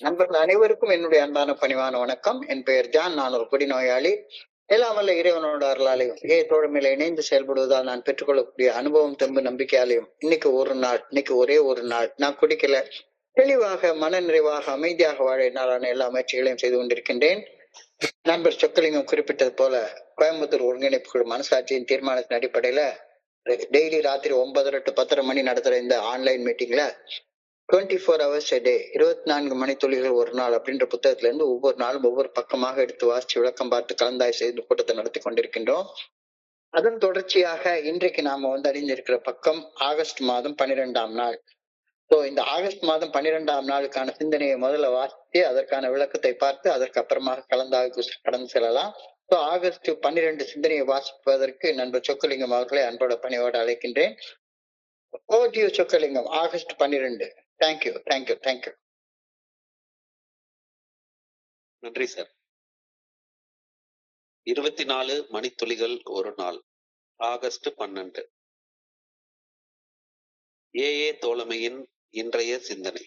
நண்பர்கள் அனைவருக்கும் என்னுடைய அன்பான பணிவான வணக்கம். என் பெயர் ஜான். நான் ஒரு குடிநோயாளி. எல்லாம் வல்ல இறைவனோட அருளாலையும் தோழமையில இணைந்து செயல்படுவதால் நான் பெற்றுக்கொள்ளக்கூடிய அனுபவம் தெம்பு நம்பிக்கையாலையும் இன்னைக்கு ஒரே ஒரு நாள் நான் குடிக்கல, தெளிவாக மன நிறைவாக அமைதியாக வாழ என்னாலான எல்லா முயற்சிகளையும் செய்து கொண்டிருக்கின்றேன். நண்பர் சொக்கலிங்கம் குறிப்பிட்டது போல கோயம்புத்தூர் ஒருங்கிணைப்பு குழு மனசாட்சியின் தீர்மானத்தின் அடிப்படையில டெய்லி ராத்திரி 9:30 to 10:30 மணி நடத்துற இந்த ஆன்லைன் மீட்டிங்ல 24 hours a day, 24 மணித்துளிகள் ஒரு நாள் அப்படின்ற புத்தகத்துல இருந்து ஒவ்வொரு நாளும் ஒவ்வொரு பக்கமாக எடுத்து வாசிச்சு விளக்கம் பார்த்து கலந்தாய் செய்து கூட்டத்தை நடத்தி கொண்டிருக்கின்றோம். அதன் தொடர்ச்சியாக இன்றைக்கு நாம அறிந்திருக்கிற பக்கம் ஆகஸ்ட் மாதம் 12ஆம் நாள். இந்த ஆகஸ்ட் மாதம் 12ஆம் நாளுக்கான சிந்தனையை முதல்ல வாசித்து அதற்கான விளக்கத்தை பார்த்து அதற்கு அப்புறமாக கலந்தாய்வு கடந்து செல்லலாம். ஆகஸ்ட் 12 சிந்தனையை வாசிப்பதற்கு நண்பர் சொக்கலிங்கம் அவர்களை அன்போட பணியோடு அழைக்கின்றேன். சொக்கலிங்கம், ஆகஸ்ட் 12. தேங்க்யூ. நன்றி சார். 24 மணித்துளிகள் ஒரு நாள், ஆகஸ்ட் 12. ஏஏ தோழமையின் இன்றைய சிந்தனை.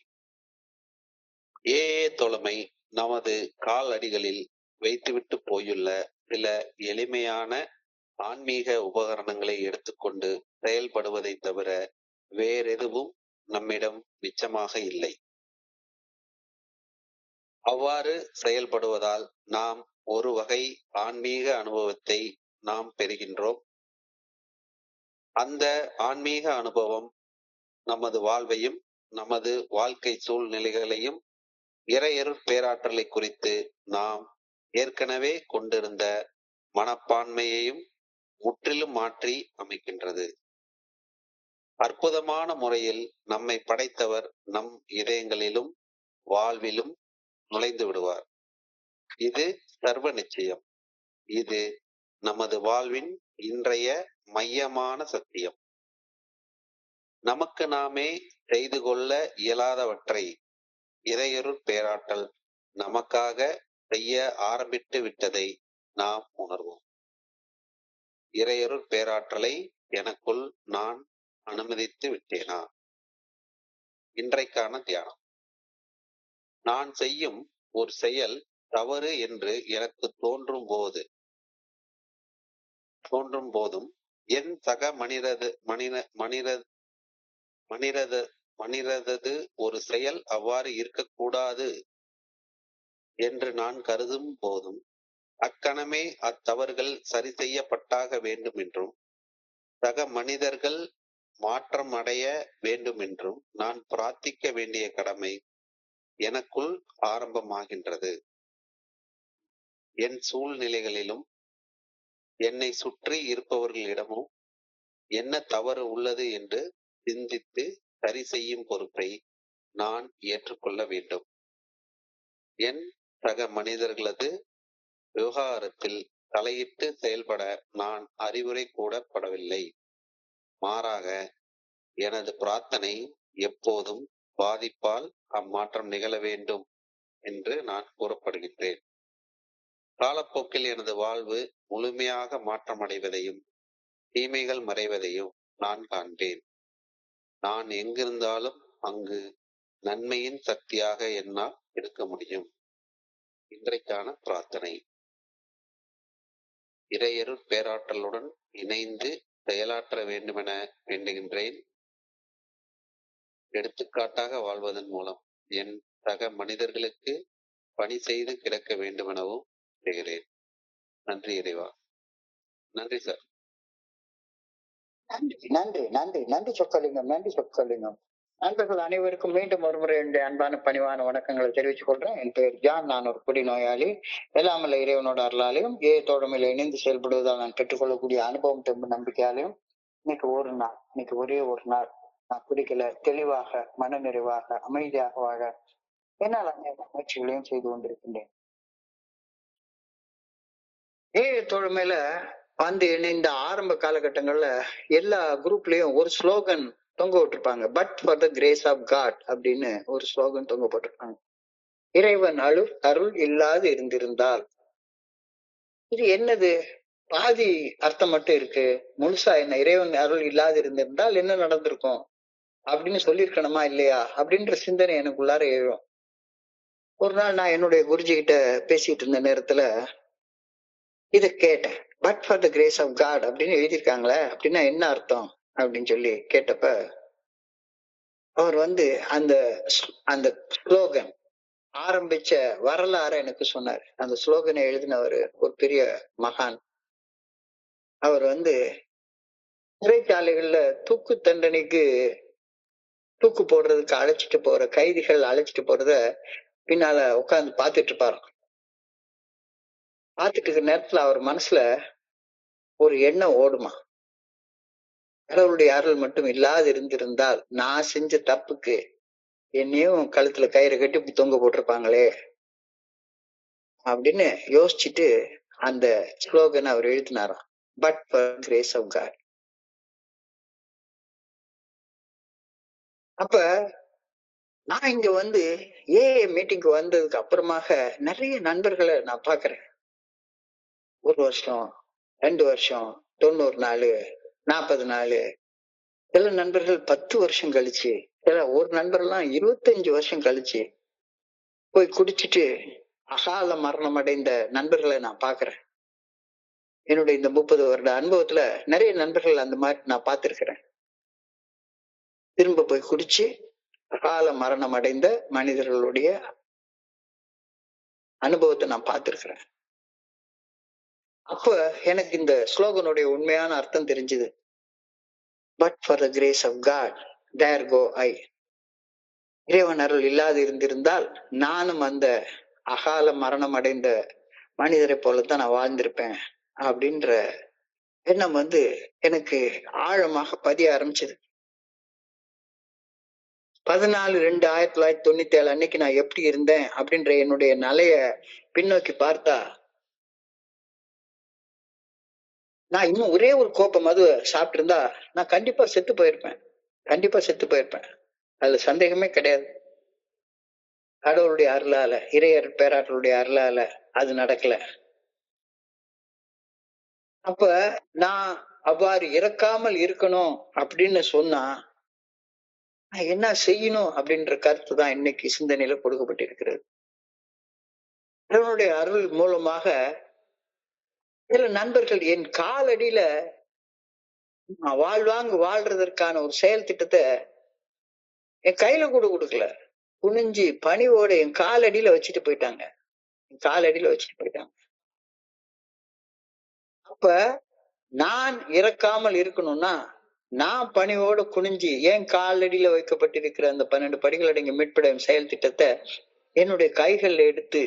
ஏஏ தோழமை நமது கால் அடிகளில் வைத்துவிட்டு போயுள்ள சில எளிமையான ஆன்மீக உபகரணங்களை எடுத்துக்கொண்டு செயல்படுவதை தவிர வேறெதுவும் நம்மிடம் நிச்சயமாக இல்லை. அவ்வாறு செயல்படுவதால் நாம் ஒரு வகை ஆன்மீக அனுபவத்தை நாம் பெறுகின்றோம். அந்த ஆன்மீக அனுபவம் நமது வாழ்வையும் நமது வாழ்க்கை சூழ்நிலைகளையும் இறையருள் பேராற்றலை குறித்து நாம் ஏற்கனவே கொண்டிருந்த மனப்பான்மையையும் முற்றிலும் மாற்றி அமைக்கின்றது. அற்புதமான முறையில் நம்மை படைத்தவர் நம் இதயங்களிலும் வாழ்விலும் நுழைந்து விடுவார். இது சர்வ நிச்சயம். இது நமது வாழ்வின் இன்றைய மையமான சத்தியம். நமக்கு நாமே செய்து கொள்ள இயலாதவற்றை இறையருள் பேராற்றல் நமக்காக செய்ய ஆரம்பித்து விட்டதை நாம் உணர்வோம். இறையருள் பேராற்றலை எனக்குள் நான் அனுமதித்து விட்டேனா? இன்றைக்கான தியானம். நான் செய்யும் ஒரு செயல் தவறு என்று எனக்கு தோன்றும் போதும் என் சக மனிதது ஒரு செயல் அவ்வாறு இருக்கக்கூடாது என்று நான் கருதும் போதும் அக்கணமே அத்தவறுகள் சரி செய்யப்பட்டாக வேண்டும் என்றும் சக மனிதர்கள் மாற்றம் அடைய வேண்டும் என்றும் நான் பிரார்த்திக்க வேண்டிய கடமை எனக்குள் ஆரம்பமாகின்றது. என் சூழ்நிலைகளிலும் என்னை சுற்றி இருப்பவர்களிடமும் என்ன தவறு உள்ளது என்று சிந்தித்து சரி செய்யும் பொறுப்பை நான் ஏற்றுக்கொள்ள வேண்டும். என் சக மனிதர்களது விவகாரத்தில் தலையிட்டு செயல்பட நான் அறிவுரை கூடப்படவில்லை. மாறாக எனது பிரார்த்தனை எப்போதும் பாதிப்பால் அம்மாற்றம் நிகழ வேண்டும் என்று நான் கூறப்படுகின்றேன். காலப்போக்கில் எனது வாழ்வு முழுமையாக மாற்றமடைவதையும் தீமைகள் மறைவதையும் நான் காண்பேன். நான் எங்கிருந்தாலும் அங்கு நன்மையின் சக்தியாக என்னால் இருக்க முடியும். இன்றைக்கான பிரார்த்தனை. இறையருள் பேராற்றலுடன் இணைந்து செயலாற்ற வேண்டுமென வேண்டுகின்றேன். எடுத்துக்காட்டாக வாழ்வதன் மூலம் என் சக மனிதர்களுக்கு பணி செய்து கிடக்க வேண்டுமெனவும் செய்கிறேன். நன்றி இறைவா. நன்றி சார். நன்றி சொக்கலிங்கம். நண்பர்கள் அனைவருக்கும் மீண்டும் ஒருமுறை என்னுடைய அன்பான பணிவான வணக்கங்களை தெரிவித்துக் கொள்றேன். என் பெயர் ஜான். நான் ஒரு குடிநோயாளி. எல்லாமல்ல இறைவனோட அருளாலையும் தோழமையில இணைந்து செயல்படுவதால் நான் பெற்றுக்கொள்ளக்கூடிய அனுபவம் தெம்பு நம்பிக்கையாலையும் இன்னைக்கு ஒரே ஒரு நாள் நான் குடிக்கல, தெளிவாக மன நிறைவாக அமைதியாக வாழ என்னால் அநேக முயற்சிகளையும் செய்து கொண்டிருக்கின்றேன். தோழமையில இணைந்த ஆரம்ப காலகட்டங்கள்ல எல்லா குரூப்லயும் ஒரு ஸ்லோகன் தொங்க விட்டுருப்பாங்க. But for the grace of God அப்படின்னு ஒரு ஸ்லோகன் தொங்க போட்டிருப்பாங்க. இறைவன் அருள் இல்லாது இருந்திருந்தால். இது என்னது? பாதி அர்த்தம் மட்டும் இருக்கு, முழுசா என்ன? இறைவன் அருள் இல்லாது இருந்திருந்தால் என்ன நடந்திருக்கும் அப்படின்னு சொல்லியிருக்கணுமா இல்லையா அப்படின்ற சிந்தனை எனக்குள்ளார எழும். ஒரு நாள் நான் என்னுடைய குருஜி கிட்ட பேசிட்டு இருந்த நேரத்துல இத கேட்டேன். But for the grace of God அப்படின்னு எழுதியிருக்காங்களே, அப்படின்னா என்ன அர்த்தம் அப்படின்னு சொல்லி கேட்டப்ப அவர் வந்து அந்த அந்த ஸ்லோகன் ஆரம்பிச்ச வரலாறு எனக்கு சொன்னார். அந்த ஸ்லோகனை எழுதினவர் ஒரு பெரிய மகான். அவர் வந்து சிறைச்சாலைகள்ல தூக்கு தண்டனைக்கு தூக்கு போடுறதுக்கு அழைச்சிட்டு போற கைதிகள் அழைச்சிட்டு போறத பின்னால உட்கார்ந்து பார்த்துட்டு இருப்பாரு. பார்த்துட்டு இருக்கிற நேரத்துல அவர் மனசுல ஒரு எண்ணம் ஓடுமா, கடவுளுடைய அருள் மட்டும் இல்லாது இருந்திருந்தால் நான் செஞ்ச தப்புக்கு என்னையும் கழுத்துல கயிறு கட்டி இப்படி தொங்க போட்டிருப்பாங்களே அப்படின்னு யோசிச்சுட்டு அந்த ஸ்லோகனை அவர் எழுதினாராம். But for grace of God. அப்ப நான் இங்க வந்து மீட்டிங்க்கு வந்ததுக்கு அப்புறமாக நிறைய நண்பர்களை நான் பாக்குறேன். 1 வருஷம், 2 வருஷம், 90 நாள், 40 நாள், சில நண்பர்கள் 10 வருஷம் கழிச்சு, சில ஒரு நண்பர்லாம் 25 வருஷம் கழிச்சு போய் குடிச்சிட்டு அகால மரணம் அடைந்த நண்பர்களை நான் பாக்குறேன். என்னுடைய இந்த 30 வருட அனுபவத்துல நிறைய நண்பர்கள் அந்த மாதிரி நான் பார்த்திருக்கிறேன். திரும்ப போய் குடிச்சு அகால மரணம் அடைந்த மனிதர்களுடைய அனுபவத்தை நான் பார்த்திருக்கிறேன். அப்ப எனக்கு இந்த ஸ்லோகனுடைய உண்மையான அர்த்தம் தெரிஞ்சது. But for the grace of God there go I. இறைவன் அருள் இல்லாது இருந்திருந்தால் நானும் அந்த அகால மரணம் அடைந்த மனிதரை போலத்தான் நான் வாழ்ந்திருப்பேன் அப்படின்ற எண்ணம் வந்து எனக்கு ஆழமாக பதிய ஆரம்பிச்சது. 14/2/1997 அன்னைக்கு நான் எப்படி இருந்தேன் அப்படின்ற என்னுடைய நிலைய பின்னோக்கி பார்த்தா, நான் இன்னும் ஒரே ஒரு கோப்பை மது சாப்பிட்டு இருந்தா நான் கண்டிப்பா செத்து போயிருப்பேன். கண்டிப்பா செத்து போயிருப்பேன். அதுல சந்தேகமே கிடையாது. கடவுளுடைய அருளால, இறையர் பேராற்றலுடைய அருளால அது நடக்கல. அப்ப நான் அவ்வாறு இறக்காமல் இருக்கணும் அப்படின்னு சொன்னா நான் என்ன செய்யணும் அப்படின்ற கருத்து தான் இன்னைக்கு சிந்தனையில கொடுக்கப்பட்டிருக்கிறது. இறைவனுடைய அருள் மூலமாக சில நண்பர்கள் என் காலடியில வாழ்வாங்கு வாழ்றதற்கான ஒரு செயல் திட்டத்தை என் கையில கூட கொடுக்கல. குனிஞ்சு பணிவோட என் காலடியில வச்சுட்டு போயிட்டாங்க. என் காலடியில வச்சுட்டு போயிட்டாங்க. அப்ப நான் இறக்காமல் இருக்கணும்னா நான் பணிவோட குனிஞ்சு என் காலடியில வைக்கப்பட்டிருக்கிற அந்த 12 படிகள் அடங்கிய மீட்படையும் செயல் திட்டத்தை என்னுடைய கைகள்ல எடுத்து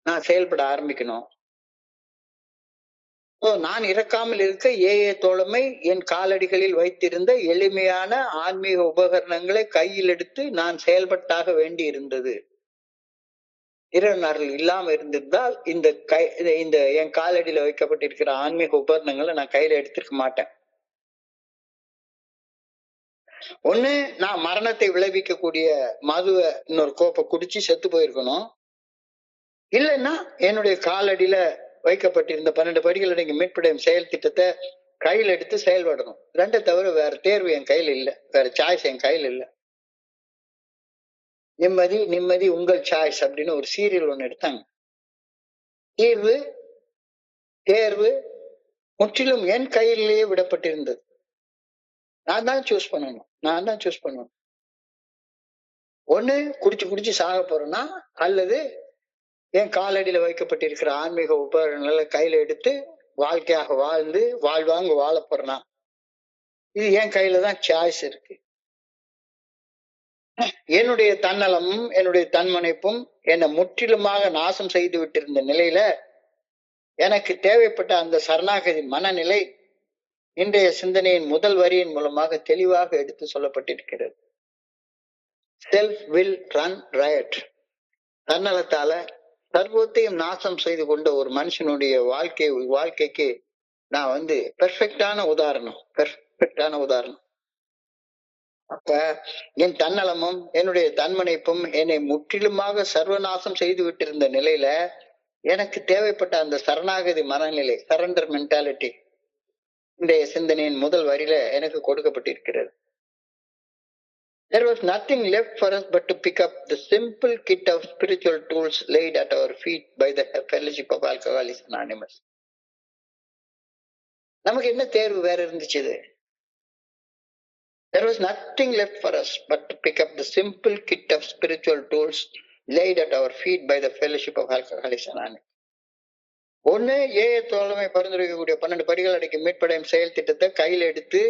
நான் செயல்பட ஆரம்பிக்கணும். நான் இறக்காமல் இருக்க தோழமை என் காலடிகளில் வைத்திருந்த எளிமையான ஆன்மீக உபகரணங்களை கையில் எடுத்து நான் செயல்பட்டாக வேண்டி இருந்தது. இறைவனர்கள் இல்லாம இருந்திருந்தால் இந்த என் காலடியில வைக்கப்பட்டிருக்கிற ஆன்மீக உபகரணங்களை நான் கையில எடுத்திருக்க மாட்டேன். ஒண்ணு நான் மரணத்தை விளைவிக்கக்கூடிய மதுவை இன்னொரு கோப்பை குடிச்சு செத்து போயிருக்கணும். இல்லைன்னா என்னுடைய காலடியில வைக்கப்பட்டிருந்த 12 படிகள் அடங்கிய மீட்படையும் செயல் திட்டத்தை கையில் எடுத்து செயல்படணும். 2 தவிர வேற தேர்வு என் கையில் இல்லை, வேற சாய்ஸ் என் கையில் இல்லை. நிம்மதி நிம்மதி உங்கள் சாய்ஸ் அப்படின்னு ஒரு சீரியல் ஒண்ணு எடுத்தாங்க. தீர்வு தேர்வு முற்றிலும் என் கையிலேயே விடப்பட்டிருந்தது. நான் தான் சூஸ் பண்ணணும். ஒண்ணு குடிச்சு சாக போறேன்னா, அல்லது என் காலடியில வைக்கப்பட்டிருக்கிற ஆன்மீக உபகரணங்களை கையில எடுத்து வாழ்க்கையாக வாழ்ந்து வாழ்வாங்க வாழ போறேனா, இது என் கையில தான் சாய்ஸ் இருக்கு. என்னுடைய தன்னலமும் என்னுடைய தன்முனைப்பும் என்னை முற்றிலுமாக நாசம் செய்து விட்டிருந்த நிலையில எனக்கு தேவைப்பட்ட அந்த சரணாகதி மனநிலை இன்றைய சிந்தனையின் முதல் வரியின் மூலமாக தெளிவாக எடுத்து சொல்லப்பட்டிருக்கிறது. Self will run riot. தன்னலத்தால சர்வத்தையும் நாசம் செய்து கொண்ட ஒரு மனுஷனுடைய வாழ்க்கைக்கு நான் வந்து பெர்ஃபெக்டான உதாரணம். அப்ப என் தன்னலமும் என்னுடைய தன்முனைப்பும் என்னை முற்றிலுமாக சர்வநாசம் செய்து விட்டிருந்த நிலையில எனக்கு தேவைப்பட்ட அந்த சரணாகதி மனநிலை, சரண்டர் மென்டாலிட்டி இன்றைய சிந்தனையின் முதல் வரியில எனக்கு கொடுக்கப்பட்டிருக்கிறது. There was nothing left for us but to pick up the simple kit of spiritual tools laid at our feet by the Fellowship of Alcoholics Anonymous. நமக்கு என்ன தேர்வு வேற இருந்துச்சு? There was nothing left for us but to pick up the simple kit of spiritual tools laid at our feet by the Fellowship of Alcoholics Anonymous. ஒண்ணு தோழமை பரிந்துரைக்கக்கூடிய 12 படிகள் அடக்கி மீட்படையும் செயல் திட்டத்தை கையில எடுத்து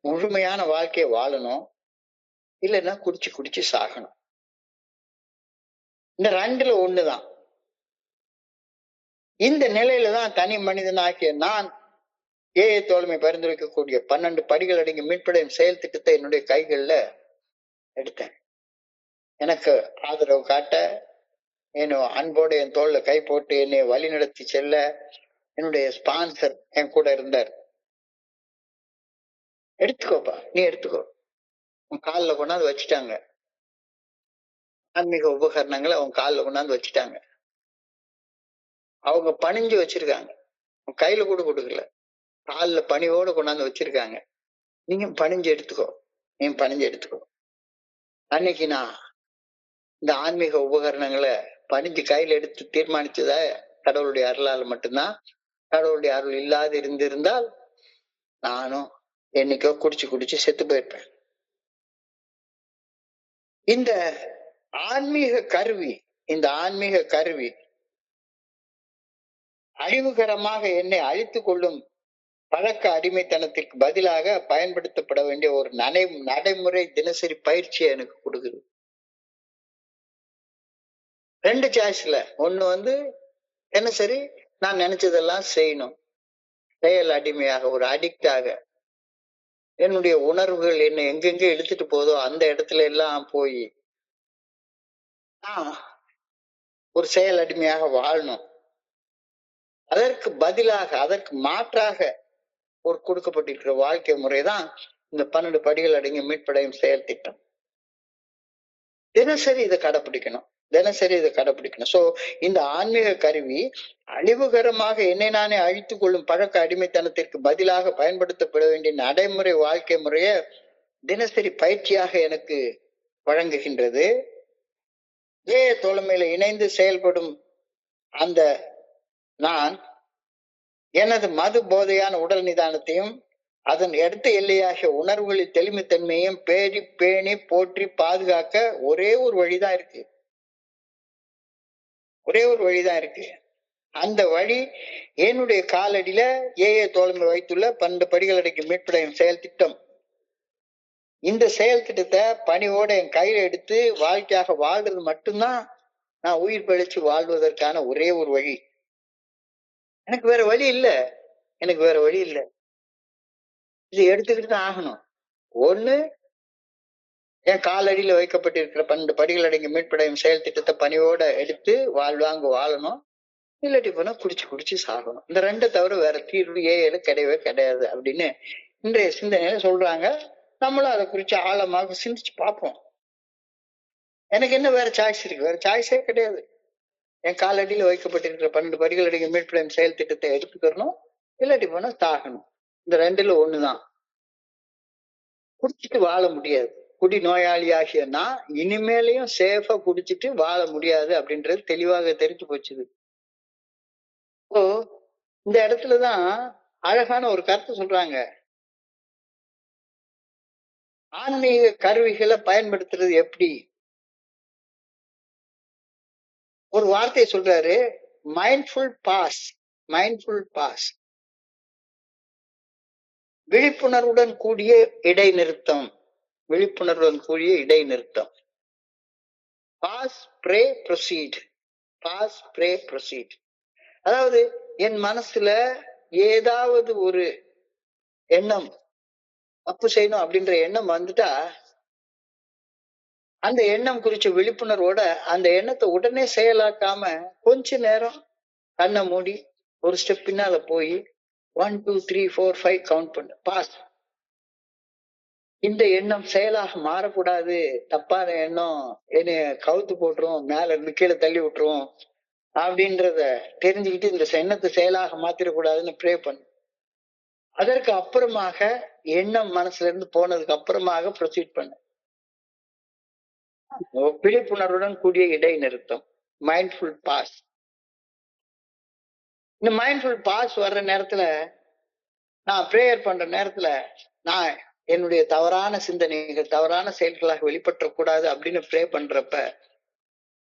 முழுமையான வாழ்க்கையை வாழணும், இல்லைன்னா குடிச்சு குடிச்சு சாகணும். இந்த ரெண்டுல ஒண்ணுதான். இந்த நிலையில தான் தனி மனிதனாகிய நான் தோழமை பரிந்துரைக்கக்கூடிய 12 படிகள் அடங்கி மீட்படையும் செயல் திட்டத்தை என்னுடைய கைகள்ல எடுத்தேன். எனக்கு ஆதரவு காட்ட, அன்போடு என் தோல்ல கை போட்டு என்னை வழி நடத்தி செல்ல என்னுடைய ஸ்பான்சர் என் கூட இருந்தார். எடுத்துக்கோப்பா, நீ எடுத்துக்கோ. உன் காலில் கொண்டாந்து வச்சுட்டாங்க, ஆன்மீக உபகரணங்களை அவன் காலில் கொண்டாந்து வச்சுட்டாங்க. அவங்க பணிஞ்சு வச்சிருக்காங்க, உன் கையில கூட கொடுக்கல, காலில் பணியோடு கொண்டாந்து வச்சிருக்காங்க. நீங்க பணிஞ்சு எடுத்துக்கோ, நீ பணிஞ்சு எடுத்துக்கோ. அன்னைக்கு நான் இந்த ஆன்மீக உபகரணங்களை பணிஞ்சு கையில எடுத்து தீர்மானிச்சத கடவுளுடைய அருளால் மட்டும்தான். கடவுளுடைய அருள் இல்லாது இருந்திருந்தால் நானும் என்னைக்கோ குடிச்சு குடிச்சு செத்து போயிருப்பேன். இந்த ஆன்மீக கருவி அழிவுகரமாக என்னை அழித்துக் கொள்ளும் பழக்க அடிமைத்தனத்திற்கு பதிலாக பயன்படுத்தப்பட வேண்டிய ஒரு நடைமுறை தினசரி பயிற்சியை எனக்கு கொடுக்குது. 2 சாய்ஸ்ல ஒண்ணு தினசரி நான் நினைச்சதெல்லாம் செய்யணும், செயல் அடிமையாக ஒரு அடிக்டாக என்னுடைய உணர்வுகள் என்ன எங்கெங்க இழுத்துட்டு போதோ அந்த இடத்துல எல்லாம் போய் ஒரு செயல் அடிமையாக வாழணும். அதற்கு பதிலாக, அதற்கு மாற்றாக ஒரு கொடுக்கப்பட்டிருக்கிற வாழ்க்கை முறைதான் இந்த 12 படிகள் அடங்கிய மீட்படையும் செயல் திட்டம். தினசரி இதை கடைபிடிக்கணும். சோ இந்த ஆன்மீக கருவி அழிவுகரமாக என்னை நானே அழித்துக் கொள்ளும் பழக்க அடிமைத்தனத்திற்கு பதிலாக பயன்படுத்தப்பட வேண்டிய நடைமுறை வாழ்க்கை முறைய தினசரி பயிற்சியாக எனக்கு வழங்குகின்றது. தோழமையில இணைந்து செயல்படும் அந்த நான் எனது மது போதையான உடல் நிதானத்தையும் அதன் அடுத்த எல்லையாகிய உணர்வுகளில் தெளிவுத்தன்மையும் பேணி போற்றி பாதுகாக்க ஒரே ஒரு வழிதான் இருக்கு. அந்த வழி என்னுடைய காலடியில தோழமை வைத்துள்ள 12 படிகள் அடக்கி மீட்படையும் செயல் திட்டம். இந்த செயல் திட்டத்தை பணியோட என் கையில எடுத்து வாழ்க்கையாக வாழ்றது மட்டும்தான் நான் உயிர் பிழைச்சு வாழ்வதற்கான ஒரே ஒரு வழி. எனக்கு வேற வழி இல்ல. இது எடுத்துக்கிட்டு தான் ஆகணும். ஒண்ணு, என் காலடியில வைக்கப்பட்டிருக்கிற 12 படிகள் அடங்கி மீட்படையும் செயல் திட்டத்தை பணியோட எடுத்து வாழணும், இல்லாட்டி போனா குடிச்சு சாகணும். இந்த 2 தவிர வேற தீர்வு கிடையவே கிடையாது அப்படின்னு இன்றைய சிந்தனையில சொல்றாங்க. நம்மளும் அதை குறிச்சு ஆழமாக சிந்திச்சு பார்ப்போம். எனக்கு என்ன வேற சாய்ஸ் இருக்கு? வேற சாய்ஸே கிடையாது. என் காலடியில வைக்கப்பட்டிருக்கிற 12 படிகள் அடங்கிய மீட்படையும் செயல் திட்டத்தை எடுத்துக்கணும், இல்லாட்டி போனா சாகணும். இந்த 2ல ஒண்ணுதான். குடிச்சிட்டு வாழ முடியாது. குடி நோயாளியாகிய நான் இனிமேலையும் சேஃபா குடிச்சிட்டு வாழ முடியாது அப்படின்றது தெளிவாக தெரிஞ்சு போச்சுது. இந்த இடத்துலதான் அழகான ஒரு கருத்து சொல்றாங்க. ஆன்மீக கருவிகளை பயன்படுத்துறது எப்படி? ஒரு வார்த்தையை சொல்றாரு, மைண்ட்ஃபுல் பாஸ். விழிப்புணர்வுடன் கூடிய இடைநிறுத்தம். Pause pray proceed. அதாவது என் மனசுல ஏதாவது ஒரு எண்ணம், தப்பு செய்யணும் அப்படின்ற எண்ணம் வந்துட்டா அந்த எண்ணம் குறிச்ச விழிப்புணர்வோட அந்த எண்ணத்தை உடனே செயலாக்காம கொஞ்ச நேரம் கண்ணை மூடி ஒரு ஸ்டெப் பின்னால போய் 1 2 3 4 5 கவுண்ட் பண்ணு. பாஸ். இந்த எண்ணம் செயலாக மாறக்கூடாது. தப்பான எண்ணம் என்னைய கவுத்து போட்டுரும், மேல இருந்து கீழே தள்ளி விட்டுரும் அப்படின்றத தெரிஞ்சுக்கிட்டு இந்த எண்ணத்தை செயலாக மாத்திரக்கூடாதுன்னு ப்ரே பண்ணு. அதற்கு அப்புறமாக எண்ணம் மனசுல இருந்து போனதுக்கு அப்புறமாக ப்ரொசீட் பண்ணு. விழிப்புணர்வுடன் கூடிய இடைநிறுத்தம், மைண்ட்ஃபுல் பாஸ். இந்த மைண்ட்ஃபுல் பாஸ் வர்ற நேரத்துல, நான் பிரேயர் பண்ற நேரத்துல, நான் என்னுடைய தவறான சிந்தனைகள், தவறான செயல்களாக வெளிப்பற்றக்கூடாது அப்படின்னு ப்ரே பண்றப்ப,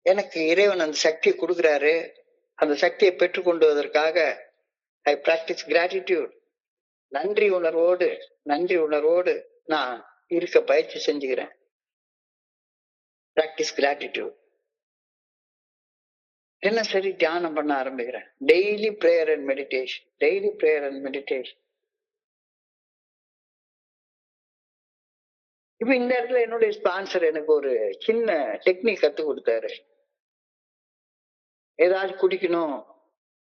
எனக்கு இறைவன் அந்த சக்தியை கொடுக்குறாரு. அந்த சக்தியை பெற்றுக்கொண்டுவதற்காக ஐ பிராக்டிஸ் கிராட்டிடியூட். நன்றி உணர்வோடு நான் இருக்க பயிற்சி செஞ்சுக்கிறேன். Practice gratitude. தினசரி தியானம் பண்ண ஆரம்பிக்கிறேன். Daily prayer and meditation. இப்ப இந்த இடத்துல என்னுடைய ஸ்பான்சர் எனக்கு ஒரு சின்ன டெக்னிக் கத்து கொடுத்தாரு. ஏதாச்சும் குடிக்கணும்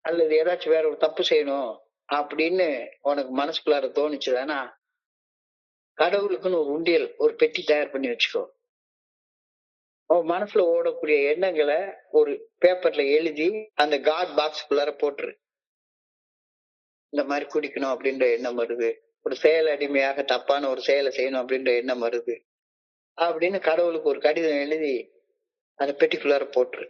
அல்லது ஏதாச்சும் வேற ஒரு தப்பு செய்யணும் அப்படின்னு உனக்கு மனசுக்குள்ளார தோணுச்சுதானா, கடவுளுக்குன்னு ஒரு உண்டியல், ஒரு பெட்டி தயார் பண்ணி வச்சுக்கோ. உன் மனசுல ஓடக்கூடிய எண்ணங்களை ஒரு பேப்பர்ல எழுதி அந்த காட் பாக்ஸ்குள்ளார போட்டுரு. இந்த மாதிரி குடிக்கணும் அப்படின்ற எண்ணம் வருது, ஒரு செயல் அடிமையாக தப்பான ஒரு செயலை செய்யணும் அப்படின்ற எண்ணம் வருது அப்படின்னு கடவுளுக்கு ஒரு கடிதம் எழுதி அந்த பெட்டிக்குள்ளார போட்டுரு.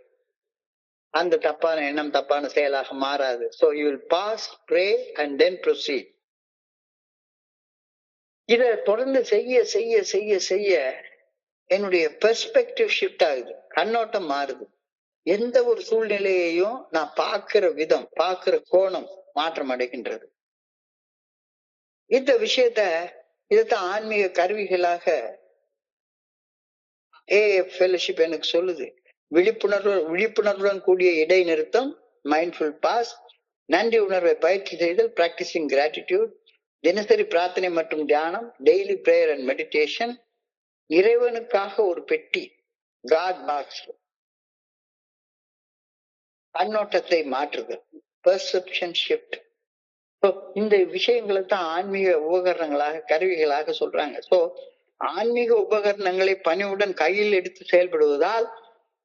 அந்த தப்பான எண்ணம் தப்பான செயலாக மாறாது. So you will pass, pray and then proceed. இத தொடர்ந்து செய்ய செய்ய செய்ய செய்ய என்னுடைய பெர்ஸ்பெக்டிவ் ஷிஃப்ட் ஆகுது, கண்ணோட்டம் மாறுது. எந்த ஒரு சூழ்நிலையையும் நான் பார்க்கிற விதம், பார்க்கிற கோணம் மாற்றம் அடைகின்றது. இந்த விஷயத்த இதைத்தான் ஆன்மீக கருவிகளாக AF ஃபெலோஷிப் எனக்கு சொல்லுது. விழிப்புணர்வுடன் கூடிய இடைநிறுத்தம், மைண்ட்ஃபுல் பாஸ், நன்றி உணர்வை பயிற்சி செய்தல், பிராக்டிசிங் கிராட்டிடியூட், தினசரி பிரார்த்தனை மற்றும் தியானம், டெய்லி பிரேயர் அண்ட் மெடிடேஷன், இறைவனுக்காக ஒரு பெட்டி, காட் பாக்ஸ், கண்ணோட்டத்தை மாற்றுதல், பெர்செப்ஷன் ஷிஃப்ட். இந்த விஷயங்களை தான் ஆன்மீக உபகரணங்களாக, கருவிகளாக சொல்றாங்க. சோ ஆன்மீக உபகரணங்களை பணிவுடன் கையில் எடுத்து செயல்படுவதால்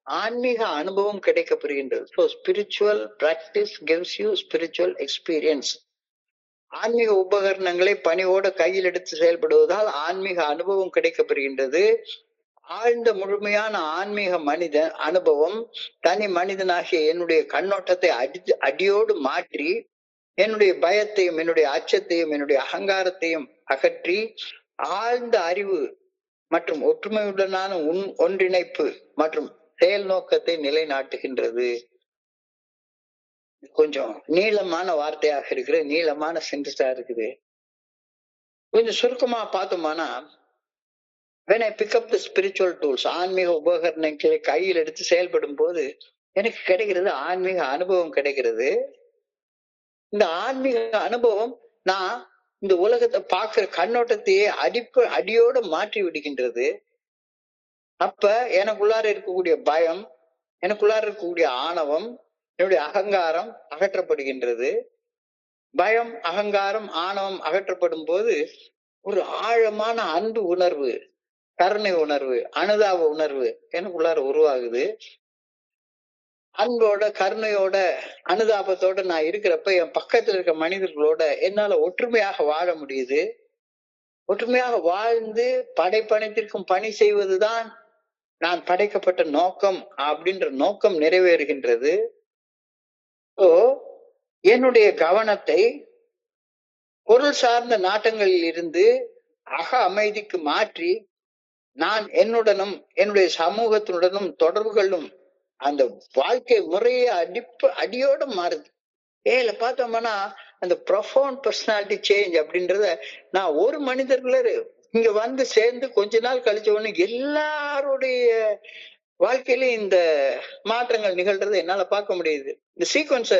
ஆன்மீக அனுபவம் கிடைக்கப்படுகின்றது. So spiritual practice gives you spiritual experience. ஆன்மீக உபகரணங்களை பணிவோட கையில் எடுத்து செயல்படுவதால் ஆன்மீக அனுபவம் கிடைக்கப்படுகின்றது. ஆழ்ந்த முழுமையான ஆன்மீக மனித அனுபவம் தனி மனிதனாகிய என்னுடைய கண்ணோட்டத்தை அடியோடு மாற்றி, என்னுடைய பயத்தையும் என்னுடைய அச்சத்தையும் என்னுடைய அகங்காரத்தையும் அகற்றி, ஆழ்ந்த அறிவு மற்றும் ஒற்றுமையுடனான ஒன்றிணைப்பு மற்றும் செயல் நோக்கத்தை நிலைநாட்டுகின்றது. கொஞ்சம் நீளமான வார்த்தையாக இருக்குது, நீளமான சென்டென்ஸா இருக்குது. கொஞ்சம் சுருக்கமா பார்த்தோம்னா, when I pick up the spiritual tools, ஆன்மீக உபகரணங்களை கையில் எடுத்து செயல்படும் போது எனக்கு கிடைக்கிறது ஆன்மீக அனுபவம் கிடைக்கிறது. இந்த ஆன்மீக அனுபவம் நான் இந்த உலகத்தை பார்க்கிற கண்ணோட்டத்தையே அடியோட மாற்றி விடுகின்றது. அப்ப எனக்குள்ளார இருக்கக்கூடிய பயம், எனக்குள்ளார இருக்கக்கூடிய ஆணவம், என்னுடைய அகங்காரம் அகற்றப்படுகின்றது. பயம், அகங்காரம், ஆணவம் அகற்றப்படும் போது ஒரு ஆழமான அன்பு உணர்வு, கருணை உணர்வு, அனுதாப உணர்வு எனக்குள்ளார உருவாகுது. அன்போட, கருணையோட, அனுதாபத்தோட நான் இருக்கிறப்ப என் பக்கத்துல இருக்க மனிதர்களோட என்னால ஒற்றுமையாக வாழ முடியுது. ஒற்றுமையாக வாழ்ந்து படைப்பனைத்திற்கும் பணி செய்வதுதான் நான் படைக்கப்பட்ட நோக்கம் அப்படின்ற நோக்கம் நிறைவேறுகின்றது. என்னுடைய கவனத்தை பொருள் சார்ந்த நாட்டங்களில் இருந்து அக அமைதிக்கு மாற்றி, நான் என்னுடனும் என்னுடைய சமூகத்தினுடனும் தொடர்புகளும் அந்த வாழ்க்கை முறையை அடியோட மாறுது. ஏல பார்த்தோம்னா அந்த ப்ரொஃபவுண்ட் பர்சனாலிட்டி சேஞ்ச் அப்படின்றத நான் ஒரு மனிதர்கள இங்க வந்து சேர்ந்து கொஞ்ச நாள் கழிச்ச உடனே எல்லாருடைய வாழ்க்கையிலும் இந்த மாற்றங்கள் நிகழ்றதை என்னால பார்க்க முடியுது. இந்த சீக்வன்ஸ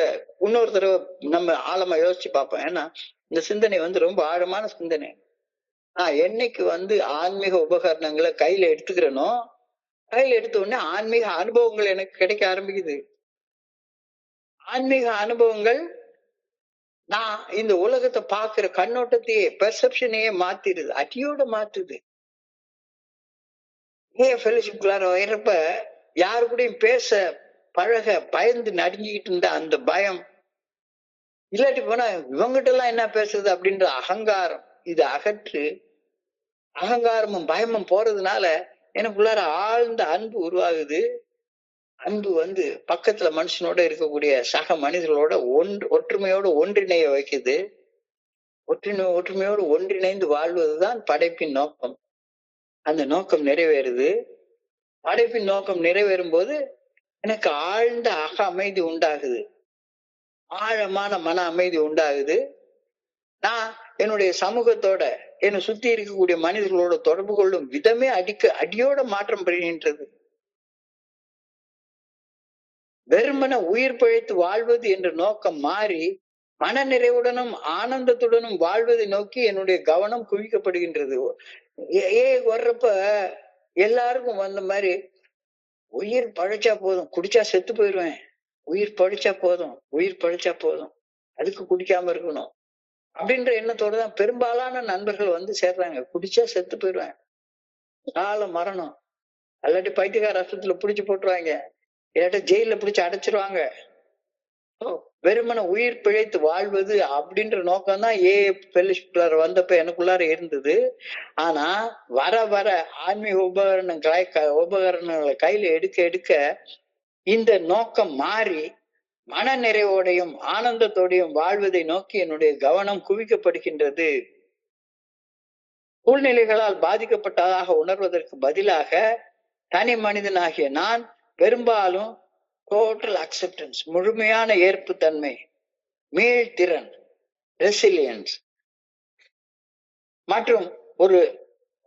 இன்னொரு தடவை நம்ம ஆழமா யோசிச்சு பார்ப்போம். ஏன்னா இந்த சிந்தனை ரொம்ப ஆழமான சிந்தனை. நான் என்னைக்கு ஆன்மீக உபகரணங்களை கையில எடுத்துக்கிறேனோ, கையில எடுத்த உடனே ஆன்மீக அனுபவங்கள் எனக்கு கிடைக்க ஆரம்பிக்குது. ஆன்மீக அனுபவங்கள் நான் இந்த உலகத்தை பார்க்கிற கண்ணோட்டத்தையே, பெர்செப்ஷனையே மாத்திடுது, அடியோட மாத்துது. ஃபெலோஷிப்குள்ளார வர்றப்ப யாரு கூடயும் பேச பழக பயந்து நடுங்கிட்டு இருந்த அந்த பயம், இல்லாட்டி போனா இவங்கிட்ட எல்லாம் என்ன பேசுறது அப்படின்ற அகங்காரம், இது அகற்று, அகங்காரமும் பயமும் போறதுனால எனக்குள்ளார ஆழ்ந்த அன்பு உருவாகுது. அன்பு வந்து பக்கத்துல மனுஷனோட இருக்கக்கூடிய சக மனிதர்களோட ஒற்றுமையோடு ஒன்றிணைய வைக்குது. ஒற்றுமையோடு ஒன்றிணைந்து வாழ்வதுதான் படைப்பின் நோக்கம். அந்த நோக்கம் நிறைவேறுது. படைப்பின் நோக்கம் நிறைவேறும் போது எனக்கு ஆழ்ந்த அக அமைதி உண்டாகுது. ஆழமான மன அமைதி உண்டாகுது. நான் என்னுடைய சமூகத்தோட என்னை சுத்தி இருக்கக்கூடிய மனிதர்களோட தொடர்பு கொள்ளும் விதமே அடியோட மாற்றம் பெறுகின்றது. வெறுமன உயிர் பிழைத்து வாழ்வது என்ற நோக்கம் மாறி மன நிறைவுடனும் ஆனந்தத்துடனும் வாழ்வதை நோக்கி என்னுடைய கவனம் குவிக்கப்படுகின்றது. வர்றப்ப எல்லாருக்கும் வந்த மாதிரி உயிர் பழைச்சா போதும், குடிச்சா செத்து போயிடுவேன், உயிர் பழிச்சா போதும், உயிர் பழிச்சா போதும், அதுக்கு குடிக்காம இருக்கணும் அப்படின்ற எண்ணத்தோட தான் பெரும்பாலான நண்பர்கள் வந்து சேர்றாங்க. குடிச்சா செத்து போயிடுவேன், கால மரணம், அல்லாட்டி பைத்தியக்கார ரசத்துல புடிச்சு போட்டுருவாங்க, இல்லாட்ட ஜெயில புடிச்சு அடைச்சிருவாங்க. வெறுமன உயிர் பிழைத்து வாழ்வது அப்படின்ற நோக்கம் தான் ஃபெல்லோஷிப்குள்ளார வந்தப்ப எனக்குள்ளார இருந்தது. ஆனா வர வர ஆன்மீக உபகரணங்களை கையில எடுக்க எடுக்க இந்த நோக்கம் மாறி மன நிறைவோடையும் ஆனந்தத்தோடையும் வாழ்வதை நோக்கி என்னுடைய கவனம் குவிக்கப்படுகின்றது. சூழ்நிலைகளால் பாதிக்கப்பட்டதாக உணர்வதற்கு பதிலாக தனி மனிதனாகிய நான் பெரும்பாலும் டோட்டல் அக்செப்டன்ஸ், முழுமையான ஏற்புத்தன்மை, மீள்திறன், ரெசிலியன்ஸ் மற்றும் ஒரு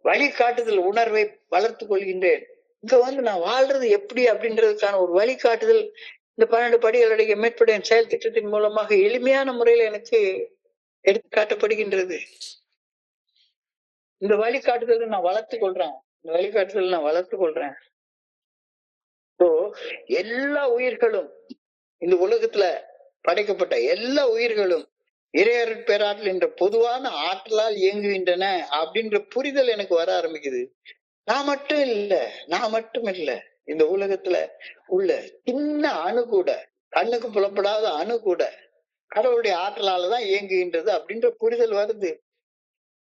வழிகாட்டுதல் உணர்வை வளர்த்து கொள்கின்றேன். இங்க வந்து நான் வாழ்றது எப்படி அப்படின்றதுக்கான ஒரு வழிகாட்டுதல் இந்த 12 படிகளுடைய மேற்படையின் செயல் திட்டத்தின் மூலமாக எளிமையான முறையில் எனக்கு எடுத்து காட்டப்படுகின்றது. இந்த வழிகாட்டுதல் நான் வளர்த்து கொள்றேன். எல்லா உயிர்களும், இந்த உலகத்துல படைக்கப்பட்ட எல்லா உயிர்களும் இறையருட் பேராற்றல் என்ற பொதுவான ஆற்றலால் இயங்குகின்றன அப்படின்ற புரிதல் எனக்கு வர ஆரம்பிக்குது. நான் மட்டும் இல்ல இந்த உலகத்துல உள்ள சின்ன அணு கூட, கண்ணுக்கு புலப்படாத அணு கூட கடவுளுடைய ஆற்றலாலதான் இயங்குகின்றது அப்படின்ற புரிதல் வருது.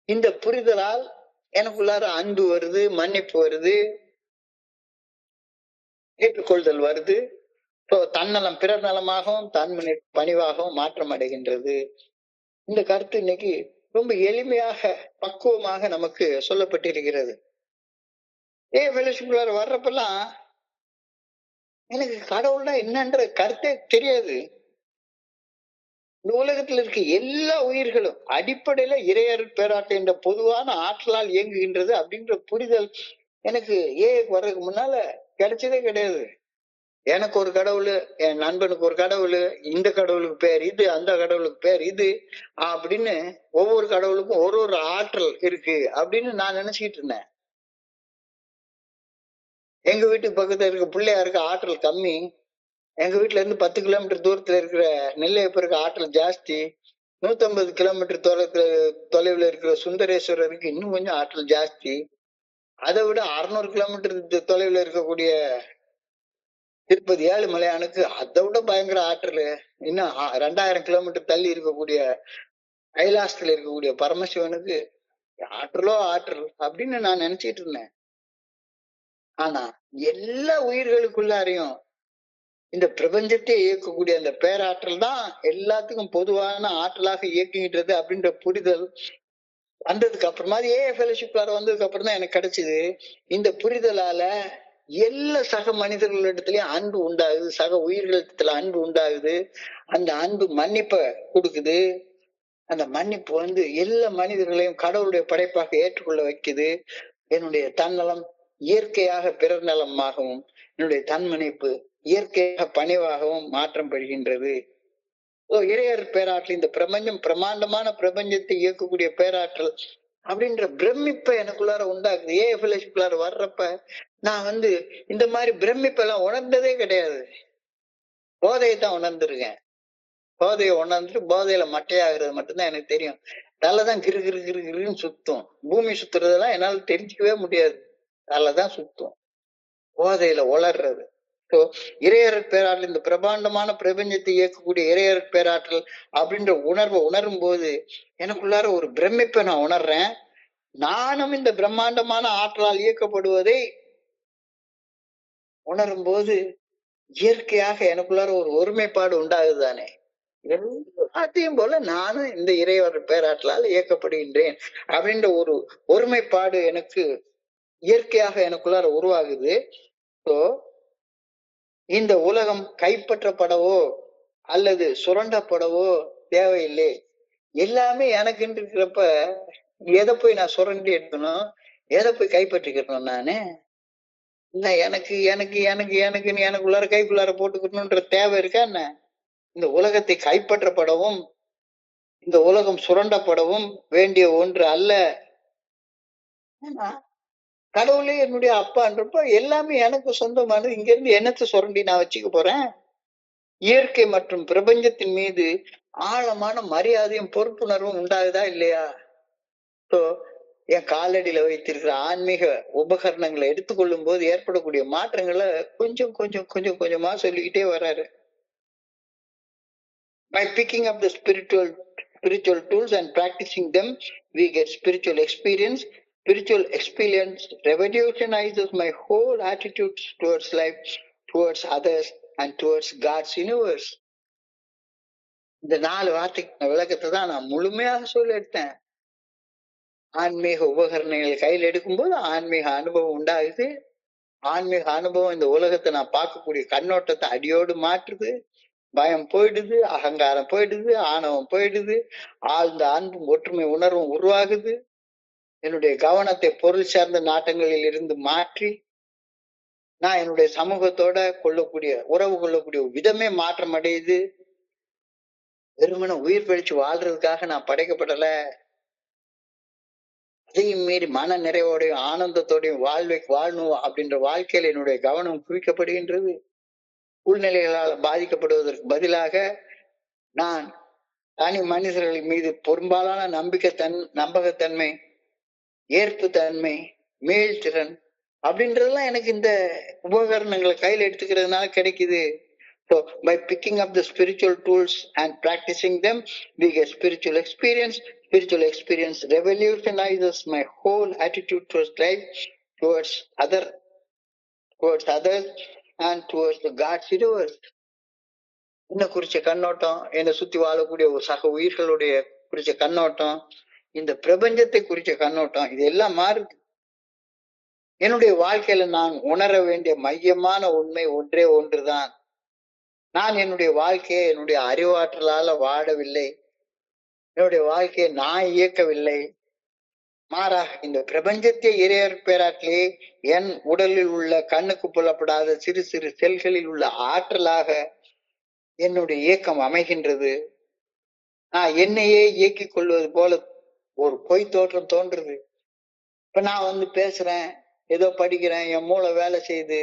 இந்த புரிதலால் எனக்குள்ளார அன்பு வருது, மன்னிப்பு வருது, ஏற்றுக்கொள்தல் வருது. தன்னலம் பிறர் நலமாகவும் தன்மனை பணிவாகவும் மாற்றம் அடைகின்றது. இந்த கருத்து இன்னைக்கு ரொம்ப எளிமையாக பக்குவமாக நமக்கு சொல்லப்பட்டிருக்கிறது. ஃபெல்லோஷிப்குள்ளார வர்றப்பெல்லாம் எனக்கு கடவுள்னா என்னன்ற கருத்தே தெரியாது. இந்த உலகத்துல இருக்க எல்லா உயிர்களும் அடிப்படையில இறையருட் பேராற்றல் என்ற பொதுவான ஆற்றலால் இயங்குகின்றது அப்படின்ற புரிதல் எனக்கு வர்றதுக்கு முன்னால கிடைச்சதே கிடையாது. எனக்கு ஒரு கடவுள், என் நண்பனுக்கு ஒரு கடவுள், இந்த கடவுளுக்கு பேர் இது, அந்த கடவுளுக்கு பேர் இது அப்படின்னு ஒவ்வொரு கடவுளுக்கும் ஒரு ஒரு ஆற்றல் இருக்கு அப்படின்னு நான் நினைச்சுக்கிட்டு இருந்தேன். எங்க வீட்டுக்கு பக்கத்துல இருக்க பிள்ளையாருக்கு ஆற்றல் கம்மி, எங்க வீட்டுல இருந்து 10 கிலோமீட்டர் தூரத்துல இருக்கிற நெல்லையப்பருக்கு ஆற்றல் ஜாஸ்தி, 150 கிலோமீட்டர் தொலைவுல இருக்கிற சுந்தரேஸ்வரருக்கு இன்னும் கொஞ்சம் ஆற்றல் ஜாஸ்தி, அதை விட 600 கிலோமீட்டர் தொலைவுல இருக்கக்கூடிய திருப்பதி ஏழுமலையானுக்கு அதை விட பயங்கர ஆற்றல், இன்னும் 2000 கிலோமீட்டர் தள்ளி இருக்கக்கூடிய கைலாசத்துல இருக்கக்கூடிய பரமசிவனுக்கு ஆற்றலோ ஆற்றல் அப்படின்னு நான் நினைச்சிட்டு இருந்தேன். ஆனா எல்லா உயிர்களுக்குள்ளாரையும் இந்த பிரபஞ்சத்தை இயக்கக்கூடிய அந்த பேராற்றல் தான் எல்லாத்துக்கும் பொதுவான ஆற்றலாக இயக்குகின்றது அப்படின்ற புரிதல் வந்ததுக்கு அப்புறமா ஃபெல்லோஷிப்கார வந்ததுக்கு அப்புறம் தான் எனக்கு கிடைச்சது. இந்த புரிதலால எல்லா சக மனிதர்களிடத்துலயும் அன்பு உண்டாகுது, சக உயிர்களிடத்துல அன்பு உண்டாகுது. அந்த அன்பு மன்னிப்பை கொடுக்குது. அந்த மன்னிப்பு வந்து எல்லா மனிதர்களையும் கடவுளுடைய படைப்பாக ஏற்றுக்கொள்ள வைக்குது. என்னுடைய தன்னலம் இயற்கையாக பிறர் நலமாகவும், என்னுடைய தன்மன்னிப்பு இயற்கையாக பணிவாகவும் மாற்றம் பெறுகின்றது. இறையர் பேராற்றல், இந்த பிரபஞ்சம் பிரம்மாண்டமான பிரபஞ்சத்தை இயக்கக்கூடிய பேராற்றல் அப்படின்ற பிரமிப்பை எனக்குள்ளார உண்டாக்குது. ஃபெல்லோஷிப்குள்ளார வர்றப்ப நான் வந்து இந்த மாதிரி பிரமிப்பெல்லாம் உணர்ந்ததே கிடையாது. போதையை தான் உணர்ந்திருக்கேன். போதையை உணர்ந்துட்டு போதையில மட்டையாகிறது மட்டும்தான் எனக்கு தெரியும். தலைதான் கிரு கிரு கிரு கிருன்னு சுத்தும். பூமி சுத்துறதெல்லாம் என்னால தெரிஞ்சுக்கவே முடியாது. தலைதான் சுத்தும். போதையில உளர்றது. இறையருட் பேராற்றல், இந்த பிரம்மாண்டமான பிரபஞ்சத்தை இயக்கக்கூடிய இறையருட் பேராற்றல் அப்படின்ற உணர்வை உணரும் போது எனக்குள்ளார ஒரு பிரமிப்பை நான் உணர்றேன். நானும் இந்த பிரம்மாண்டமான ஆற்றலால் இயக்கப்படுவதை உணரும் போது இயற்கையாக எனக்குள்ளார ஒரு ஒருமைப்பாடு உண்டாகுதானே. எல்லாத்தையும் போல நானும் இந்த இறைவர் பேராற்றலால் இயக்கப்படுகின்றேன் அப்படின்ற ஒரு ஒருமைப்பாடு எனக்கு இயற்கையாக எனக்குள்ளார உருவாகுது. ஸோ இந்த உலகம் கைப்பற்றப்படவோ அல்லது சுரண்டப்படவோ தேவையில்லை. எல்லாமே எனக்குன்னு இருக்கிறப்ப எதை போய் நான் சுரண்டி எடுக்கணும், எதை போய் கைப்பற்றிக்கணும்? நானு இல்ல எனக்கு எனக்கு எனக்கு எனக்குன்னு எனக்குள்ளார கைக்குள்ளார போட்டுக்கணும்ன்ற தேவை இருக்கா என்ன? இந்த உலகத்தை கைப்பற்றப்படவும் இந்த உலகம் சுரண்டப்படவும் வேண்டிய ஒன்று அல்ல. கடவுளே என்னுடைய அப்பான்றப்ப எல்லாமே எனக்கு சொந்தமானது. இங்க இருந்து என்னத்தை சுரண்டி நான் வச்சுக்க போறேன்? இயற்கை மற்றும் பிரபஞ்சத்தின் மீது ஆழமான மரியாதையும் பொறுப்புணர்வும் உண்டாகுதா இல்லையா? ஸோ என் காலடியில வைத்திருக்கிற ஆன்மீக உபகரணங்களை எடுத்துக்கொள்ளும் போது ஏற்படக்கூடிய மாற்றங்களை கொஞ்சம் கொஞ்சம் கொஞ்சம் கொஞ்சமா சொல்லிக்கிட்டே வர்றாரு. By picking up the spiritual tools and practicing them, we get spiritual experience. Spiritual experience revolutionizes my whole attitude towards life, towards others, and towards God's universe. இந்த 4 வார்த்தைக்கு விளக்கத்தை தான் நான் முழுமையாக சொல்ல எடுத்தேன். ஆன்மீக உபகரணங்கள் கையில் எடுக்கும்போது ஆன்மீக அனுபவம் உண்டாகுது. ஆன்மீக அனுபவம் இந்த உலகத்தை நான் பார்க்கக்கூடிய கண்ணோட்டத்தை அடியோடு மாற்றுது. பயம் போயிடுது, அகங்காரம் போயிடுது, ஆணவம் போயிடுது, ஆழ்ந்த அன்பும் ஒற்றுமை உணர்வும் உருவாகுது. என்னுடைய கவனத்தை பொருள் சார்ந்த நாட்டங்களில் இருந்து மாற்றி நான் என்னுடைய சமூகத்தோட உறவு கொள்ளக்கூடிய விதமே மாற்றம் அடையுது. வெறுமன உயிர் பழிச்சு வாழ்றதுக்காக நான் படைக்கப்படல. அதையும் மீறி மன நிறைவோடையும் ஆனந்தத்தோடையும் வாழணும் அப்படின்ற வாழ்க்கையில என்னுடைய கவனம் குவிக்கப்படுகின்றது. சூழ்நிலைகளால் பாதிக்கப்படுவதற்கு பதிலாக நான் தனி மனிதர்கள் மீது பெரும்பாலான நம்பகத்தன்மை, ஏற்புத்தன்மை, மீள்திறன் அப்படின்றதெல்லாம் எனக்கு இந்த உபகரணங்களை கையில் எடுத்துக்கிறதுனால கிடைக்குது. So by picking up the spiritual tools and practicing them, we get spiritual experience. Spiritual experience revolutionizes my whole attitude towards life, towards others, and towards the God's universe. என்ன குறிச்ச கண்ணோட்டம், என்னை சுத்தி வாழக்கூடிய ஒரு சக உயிர்களுடைய குறிச்ச கண்ணோட்டம், இந்த பிரபஞ்சத்தை குறிச்ச கண்ணோட்டம், இது எல்லாம் மாறுது. என்னுடைய வாழ்க்கையில நான் உணர வேண்டிய மையமான உண்மை ஒன்றே ஒன்றுதான். நான் என்னுடைய வாழ்க்கையை என்னுடைய அறிவாற்றலால வாழவில்லை. என்னுடைய வாழ்க்கையை நான் இயக்கவில்லை. மாறாக இந்த பிரபஞ்சத்தை இறையர் பேராற்றிலே என் உடலில் உள்ள கண்ணுக்கு புலப்படாத சிறு சிறு செல்களில் உள்ள ஆற்றலாக என்னுடைய இயக்கம் அமைகின்றது. நான் என்னையே இயக்கிக் கொள்வது போல ஒரு பொய் தோற்றம் தோன்றுது. இப்ப நான் பேசுறேன், ஏதோ படிக்கிறேன், என் மூளை வேலை செய்யுது.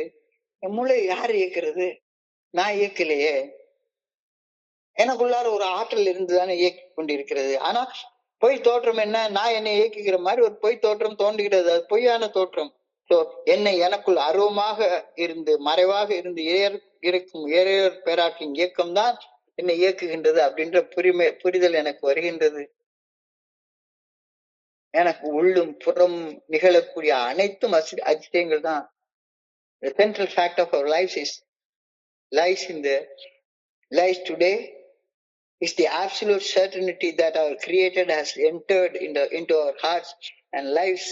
என் மூளை யார் இயக்குறது? நான் இயக்கலையே. எனக்குள்ளார ஒரு ஆற்றல் இருந்துதானே இயக்கி கொண்டிருக்கிறது. ஆனா பொய் தோற்றம் என்ன? நான் என்னை இயக்குகிற மாதிரி ஒரு பொய் தோற்றம் தோன்றுகிறது. அது பொய்யான தோற்றம். சோ எனக்குள் அருவமாக இருந்து மறைவாக இருந்து இருக்கும் இறையர் பேராற்றின் இயக்கம் தான் என்னை இயக்குகின்றது அப்படின்ற புரிதல் எனக்கு வருகின்றது. எனக்கு உள்ளும் புறம் நிகழக்கூடிய அனைத்தும் அதிசயங்கள் தான். The central fact of our lives lies today is the absolute certainty that our Creator has entered into our hearts and lives,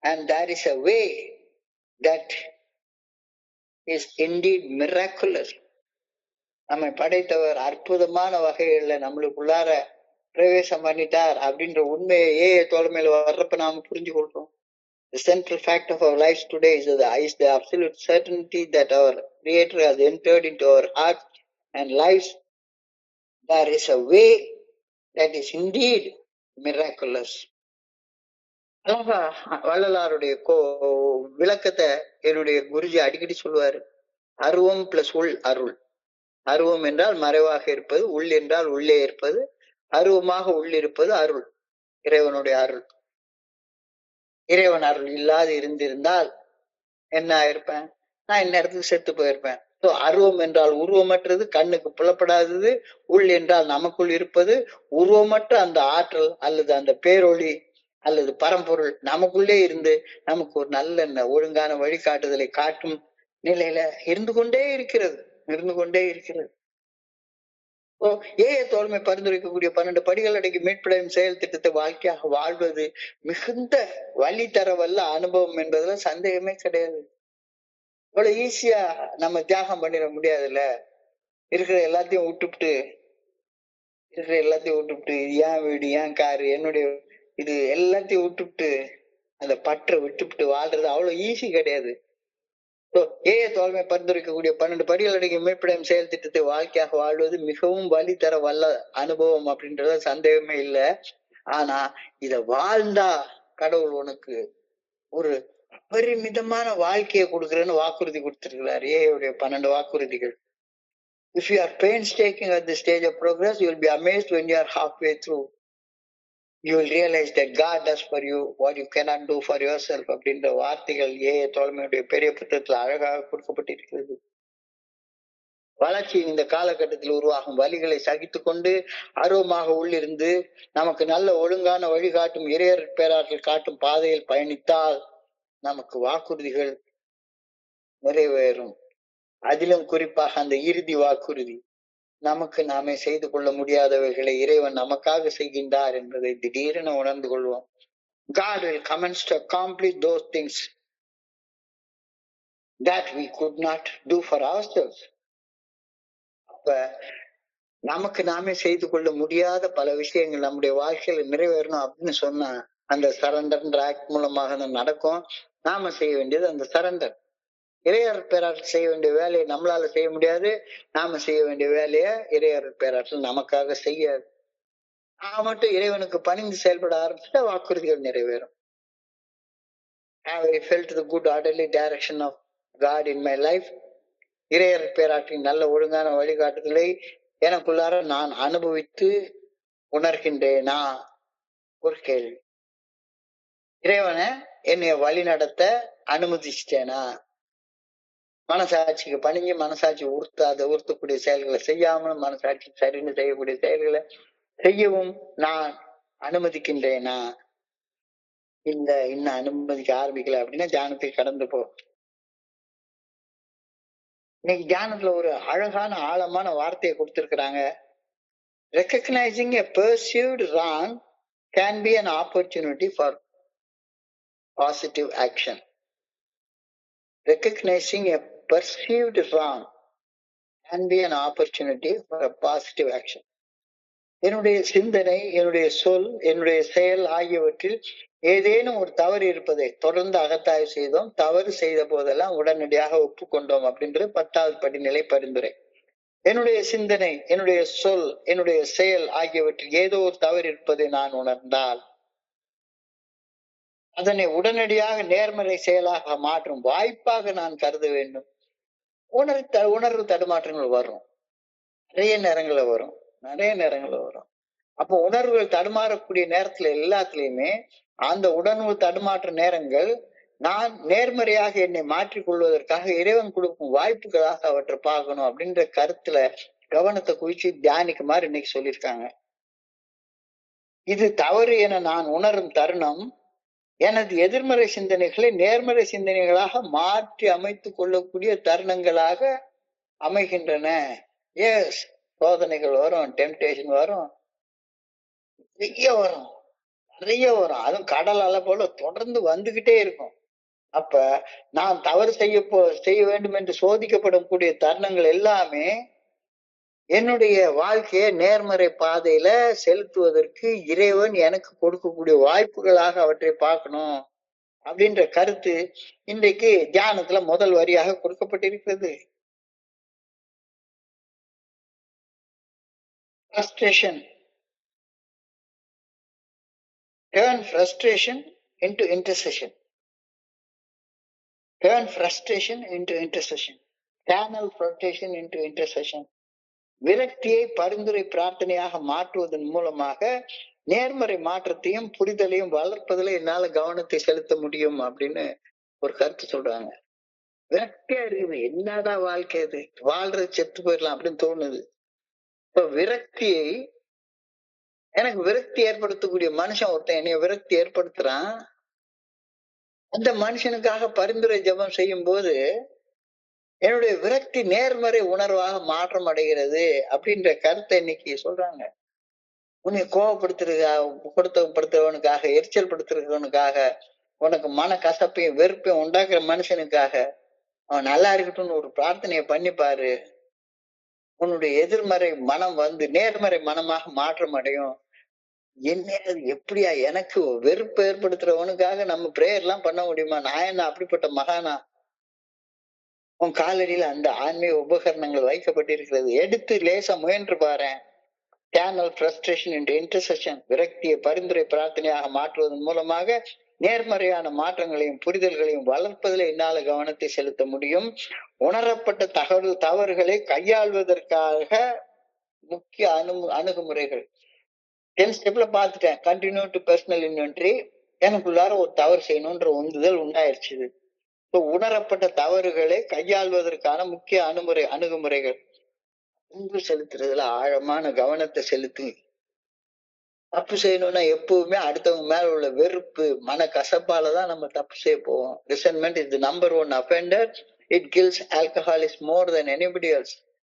and there is a way that is indeed miraculous. நம்மை படைத்தவர் அற்புதமான வகையில நம்மளுக்குள்ளார பிரவேசம் பண்ணிட்டார் அப்படின்ற உண்மையே தோழமையில வர்றப்ப நாம புரிஞ்சு கொள்றோம். The central fact of our lives today is the absolute certainty that our Creator has entered into our hearts and lives. There is a way that is indeed miraculous. வள்ளலாருடைய விளக்கத்தை என்னுடைய குருஜி அடிக்கடி சொல்லுவாரு. அருவம் பிளஸ் உள் அருள். அருவம் என்றால் மறைவாக இருப்பது, உள் என்றால் உள்ளே இருப்பது, அருவமாக உள்ளிருப்பது அருள், இறைவனுடைய அருள். இறைவன் அருள் இல்லாது இருந்திருந்தால் என்ன ஆயிருப்பேன்? நான் இந்நேரத்துக்கு செத்து போயிருப்பேன். அருவம் என்றால் உருவமற்றது, கண்ணுக்கு புலப்படாதது. உள் என்றால் நமக்குள் இருப்பது, உருவமற்ற அந்த ஆற்றல் அல்லது அந்த பேரொளி அல்லது பரம்பொருள் நமக்குள்ளே இருந்து நமக்கு ஒரு நல்ல ஒழுங்கான வழிகாட்டுதலை காட்டும் நிலையில இருந்து கொண்டே இருக்கிறது. இருந்து கொண்டே இருக்கிறது. தோழமை பரிந்துரைக்கக்கூடிய 12 படிகள் அடங்கி மீட்படையும் செயல் திட்டத்தை வாழ்க்கையாக வாழ்வது மிகுந்த வழி தரவல்ல அனுபவம் என்பதுல சந்தேகமே கிடையாது. இவ்வளவு ஈஸியா நம்ம தியாகம் பண்ணிட முடியாதுல்ல. இருக்கிற எல்லாத்தையும் விட்டுவிட்டு ஏன் வீடு, ஏன் காரு, என்னுடைய இது எல்லாத்தையும் விட்டுவிட்டு அந்த பற்றை விட்டுவிட்டு வாழ்றது அவ்வளவு ஈஸி கிடையாது. தோழமை பரிந்துரைக்கக்கூடிய 12 படிகள் அடங்கிய மீட்படையும் செயல் திட்டத்தை வாழ்க்கையாக வாழ்வது மிகவும் வழி தர வல்ல அனுபவம் அப்படின்றத சந்தேகமே இல்லை. ஆனா இத வாழ்ந்தா கடவுள் உனக்கு ஒரு அபரிமிதமான வாழ்க்கையை கொடுக்குறேன்னு வாக்குறுதி கொடுத்திருக்கிறார். ஏயுடைய 12 வாக்குறுதிகள். If you are painstaking at the stage of progress, you will be amazed when you are halfway through. You will realize that God does for you what you cannot do for yourself அப்படின்ற வார்த்தைகள் தோழமையுடைய பெரிய புத்தகத்துல அழகாக கொடுக்கப்பட்டிருக்கிறது. வளர்ச்சி இந்த காலகட்டத்தில் உருவாகும் வழிகளை சகித்து கொண்டு ஆர்வமாக உள்ளிருந்து நமக்கு நல்ல ஒழுங்கான வழிகாட்டும் இறையர் பேராற்றல் காட்டும் பாதையில் பயணித்தால் நமக்கு வாக்குறுதிகள் நிறைவேறும். அதிலும் குறிப்பாக அந்த இறுதி வாக்குறுதி, நமக்கு நாமே செய்து கொள்ள முடியாதவைகளை இறைவன் நமக்காக செய்கின்றார் என்பதை திடீரென உணர்ந்து கொள்வோம். God will commence to accomplish those things that we could not do for ourselves. அப்ப நமக்கு நாமே செய்து கொள்ள முடியாத பல விஷயங்கள் நம்முடைய வாழ்க்கையில நிறைவேறணும் அப்படின்னு சொன்னா அந்த சரண்டர் ஆக்ட் மூலமாக நடக்கும். நாம செய்ய வேண்டியது அந்த சரண்டர். இறையர் பேராற்றல் செய்ய வேண்டிய வேலையை நம்மளால செய்ய முடியாது. நாம செய்ய வேண்டிய வேலையை இறையர் பேராற்றல் நமக்காக செய்யாது. நான் மட்டும் இறைவனுக்கு பணிந்து செயல்பட ஆரம்பிச்சுட்டா வாக்குறுதிகள் நிறைவேறும். I felt the good orderly direction of God in my life. இறையர் பேராற்றின் நல்ல ஒழுங்கான வழிகாட்டுதலை எனக்குள்ளார நான் அனுபவித்து உணர்கின்றேனா? ஒரு கேள்வி. இறைவனை என்னைய வழி நடத்த அனுமதிச்சிட்டேனா? மனசாட்சிக்கு பணிஞ்சு மனசாட்சி உறுத்தக்கூடிய செயல்களை செய்யாமல் மனசாட்சி சரின்னு செய்யக்கூடிய செயல்களை செய்யவும் நான் அனுமதிக்கின்றேனா? இன்னும் அனுமதிக்க ஆரம்பிக்கல அப்படின்னா தியானத்துக்கு கடந்து போ. இன்னைக்கு தியானத்துல ஒரு அழகான ஆழமான வார்த்தையை கொடுத்திருக்கிறாங்க. Recognizing a perceived wrong can be an opportunity for positive action. Recognizing a perceived wrong can be an opportunity for a positive action. என்னுடைய சிந்தனை, என்னுடைய சொல், என்னுடைய செயல் ஆகியவற்றில் ஏதேனும் ஒரு தவறு இருப்பதை தொடர்ந்து அகத்தாய்வு செய்தோம். தவறு செய்த போதெல்லாம் உடனடியாக ஒப்புக்கொண்டோம் அப்படின்றது 10வது படிநிலை பரிந்துரை. என்னுடைய சிந்தனை, என்னுடைய சொல், என்னுடைய செயல் ஆகியவற்றில் ஏதோ ஒரு தவறு இருப்பதை நான் உணர்ந்தால் அதனை உடனடியாக நேர்மறை செயலாக மாற்றும் வாய்ப்பாக நான் கருத வேண்டும். உணர்வு தடுமாற்றங்கள் வரும், நிறைய நேரங்கள வரும். அப்போ உணர்வுகள் தடுமாறக்கூடிய நேரத்துல எல்லாத்துலயுமே அந்த உணர்வு தடுமாற்ற நேரங்கள் நான் நேர்மறையாக என்னை மாற்றிக் கொள்வதற்காக இறைவன் கொடுக்கும் வாய்ப்புகளாக அவற்றை பார்க்கணும் அப்படின்ற கருத்துல கவனத்தை குவிச்சு தியானிக்குமாறு இன்னைக்கு சொல்லியிருக்காங்க. இது தவறு என நான் உணரும் தருணம் எனது எதிர்மறை சிந்தனைகளை நேர்மறை சிந்தனைகளாக மாற்றி அமைத்துக் கொள்ளக்கூடிய தருணங்களாக அமைகின்றன. எஸ், சோதனைகள் வரும், டெம்டேஷன் வரும், நிறைய வரும். அதுவும் கடல் அலை போல தொடர்ந்து வந்துகிட்டே இருக்கும். அப்ப நான் தவறு செய்ய வேண்டும் என்று சோதிக்கப்படக்கூடிய தருணங்கள் எல்லாமே என்னுடைய வாழ்க்கையை நேர்மறை பாதையில செலுத்துவதற்கு இறைவன் எனக்கு கொடுக்கக்கூடிய வாய்ப்புகளாக அவற்றை பார்க்கணும் அப்படின்ற கருத்து இன்றைக்கு தியானத்துல முதல் வரியாக கொடுக்கப்பட்டிருக்கிறது. Frustration. Turn frustration into intercession. Turn frustration into intercession. Channel frustration into intercession. விரக்தியை பரிந்துரை பிரார்த்தனையாக மாற்றுவதன் மூலமாக நேர்மறை மாற்றத்தையும் புரிதலையும் வளர்ப்பதில் என்னால கவனத்தை செலுத்த முடியும் அப்படின்னு ஒரு கருத்து சொல்றாங்க. விரக்தியா இருக்குது, என்னடா வாழ்க்கை இது, வாழ்றது செத்து போயிடலாம் அப்படின்னு தோணுது. இப்ப விரக்தியை எனக்கு விரக்தி ஏற்படுத்தக்கூடிய மனுஷன் ஒருத்தன் என்னைய விரக்தி ஏற்படுத்துறான். அந்த மனுஷனுக்காக பரிந்துரை ஜெபம் செய்யும் போது என்னுடைய விரக்தி நேர்மறை உணர்வாக மாற்றம் அடைகிறது அப்படின்ற கருத்தை இன்னைக்கு சொல்றாங்க. உன்னை கோவப்படுத்துறவனுக்காக, எரிச்சல் படுத்துறவனுக்காக, உனக்கு மன கசப்பையும் வெறுப்பையும் உண்டாக்குற மனுஷனுக்காக அவன் நல்லா இருக்கட்டும்னு ஒரு பிரார்த்தனையை பண்ணி பாரு. உன்னுடைய எதிர்மறை மனம் வந்து நேர்மறை மனமாக மாற்றம் அடையும். என்ன அது எப்படியா எனக்கு வெறுப்பு ஏற்படுத்துறவனுக்காக நம்ம பிரேயர் எல்லாம் பண்ண முடியுமா? நான் என்ன அப்படிப்பட்ட மகானா? உன் காலடியில அந்த ஆன்மீக உபகரணங்கள் வைக்கப்பட்டிருக்கிறது. எடுத்து லேசா முயன்று பாரு. சேனல் ஃப்ரஸ்ட்ரேஷன் என்ற இன்டர்செக்ஷன் விரக்தியை பரிந்துரை பிரார்த்தனையாக மாற்றுவதன் மூலமாக நேர்மறையான மாற்றங்களையும் புரிதல்களையும் வளர்ப்பதில் என்னால கவனத்தை செலுத்த முடியும். உணரப்பட்ட தவறுகளை கையாள்வதற்காக முக்கிய அணுகுமுறைகள் 10 ஸ்டெப்ல பார்த்துட்டேன். Continue to personal inventory. எனக்குள்ளார ஒரு தவறு செய்யணும்ன்ற உந்துதல் உண்டாயிருச்சு. உணரப்பட்ட தவறுகளை கையாள்வதற்கான முக்கிய அணுகுமுறைகள். அன்பு செலுத்துறதுல ஆழமான கவனத்தை செலுத்து. தப்பு செய்யணும்னா எப்பவுமே அடுத்தவங்க மேல உள்ள வெறுப்பு மன கசப்பாலதான் நம்ம தப்பு செய்ய போவோம். Resentment is the number one offender. It kills. Alcohol is more than anybody else.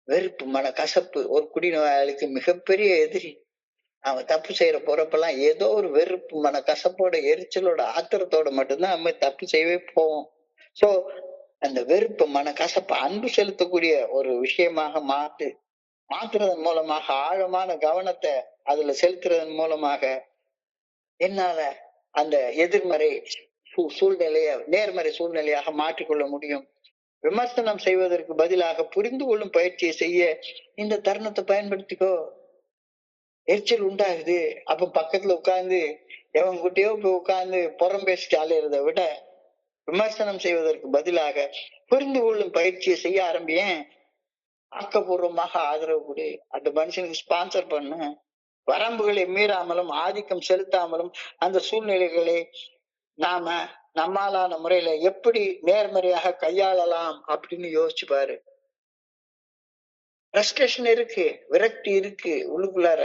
வெறுப்பு மன கசப்பு ஒரு குடிநோயாளிக்கு மிகப்பெரிய எதிரி. அவன் தப்பு செய்யற போறப்பெல்லாம் ஏதோ ஒரு வெறுப்பு மன கசப்போட எரிச்சலோட ஆத்திரத்தோட மட்டும்தான் நம்ம தப்பு செய்யவே போவோம். சோ அந்த வெறுப்பு மன கசப்பு அன்பு செலுத்தக்கூடிய ஒரு விஷயமாக மாற்றுறதன் மூலமாக ஆழமான கவனத்தை அதுல செலுத்துறதன் மூலமாக என்னால அந்த எதிர்மறை சூழ்நிலைய நேர்மறை சூழ்நிலையாக மாற்றிக்கொள்ள முடியும். விமர்சனம் செய்வதற்கு பதிலாக புரிந்து கொள்ளும் பயிற்சியை செய்ய இந்த தருணத்தை பயன்படுத்திக்கோ. எரிச்சல் உண்டாகுது, அப்ப பக்கத்துல உட்கார்ந்து எவன் குட்டியோ போய் உட்கார்ந்து புறம் பேசிட்டு அலையிறத விட விமர்சனம் செய்வதற்கு பதிலாக புரிந்து கொள்ளும் பயிற்சியை செய்ய ஆரம்பியேன். ஆக்கப்பூர்வமாக ஆதரவு கொடு. அந்த மனுஷனுக்கு ஸ்பான்சர் பண்ணு. வரம்புகளை மீறாமலும் ஆதிக்கம் செலுத்தாமலும் அந்த சூழ்நிலைகளை நாம நம்மாலான முறையில எப்படி நேர்மறையாக கையாளலாம் அப்படின்னு யோசிச்சு பாரு. ஃப்ரஸ்ட்ரேஷன் இருக்கு, விரக்தி இருக்கு உள்ளுக்குள்ளார.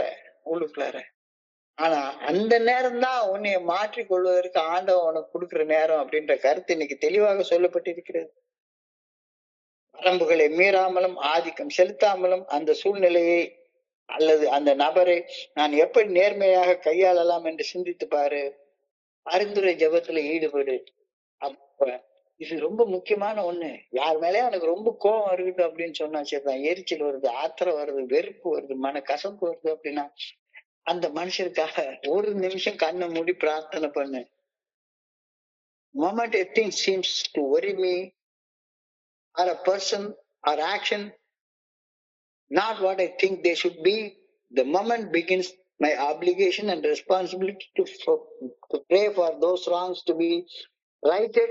ஆனா அந்த நேரம் தான் உன்னைய மாற்றிக் கொள்வதற்கு ஆண்டவன் உனக்கு கொடுக்கிற நேரம் அப்படின்ற கருத்து இன்னைக்கு தெளிவாக சொல்லப்பட்டிருக்கிறது. வரம்புகளை மீறாமலும் ஆதிக்கம் செலுத்தாமலும் அந்த சூழ்நிலையை அல்லது அந்த நபரை நான் எப்படி நேர்மையாக கையாளலாம் என்று சிந்தித்து பாரு. பரிந்துரை ஜபத்துல ஈடுபடு. அப்ப இது ரொம்ப முக்கியமான ஒண்ணு. யார் மேலே எனக்கு ரொம்ப கோபம் இருக்கட்டும் அப்படின்னு சொன்னா சரிதான், எரிச்சல் வருது, ஆத்திரம் வருது, வெறுப்பு வருது, மன கசப்பு வருது அப்படின்னா அந்த மனுஷருக்காக ஒரு நிமிஷம் கண்ணை மூடி பிரார்த்தனை பண்ணு. Moment a thing seems to worry me or a person or action not what I think they should be, the moment begins my obligation and responsibility to pray for those wrongs to be righted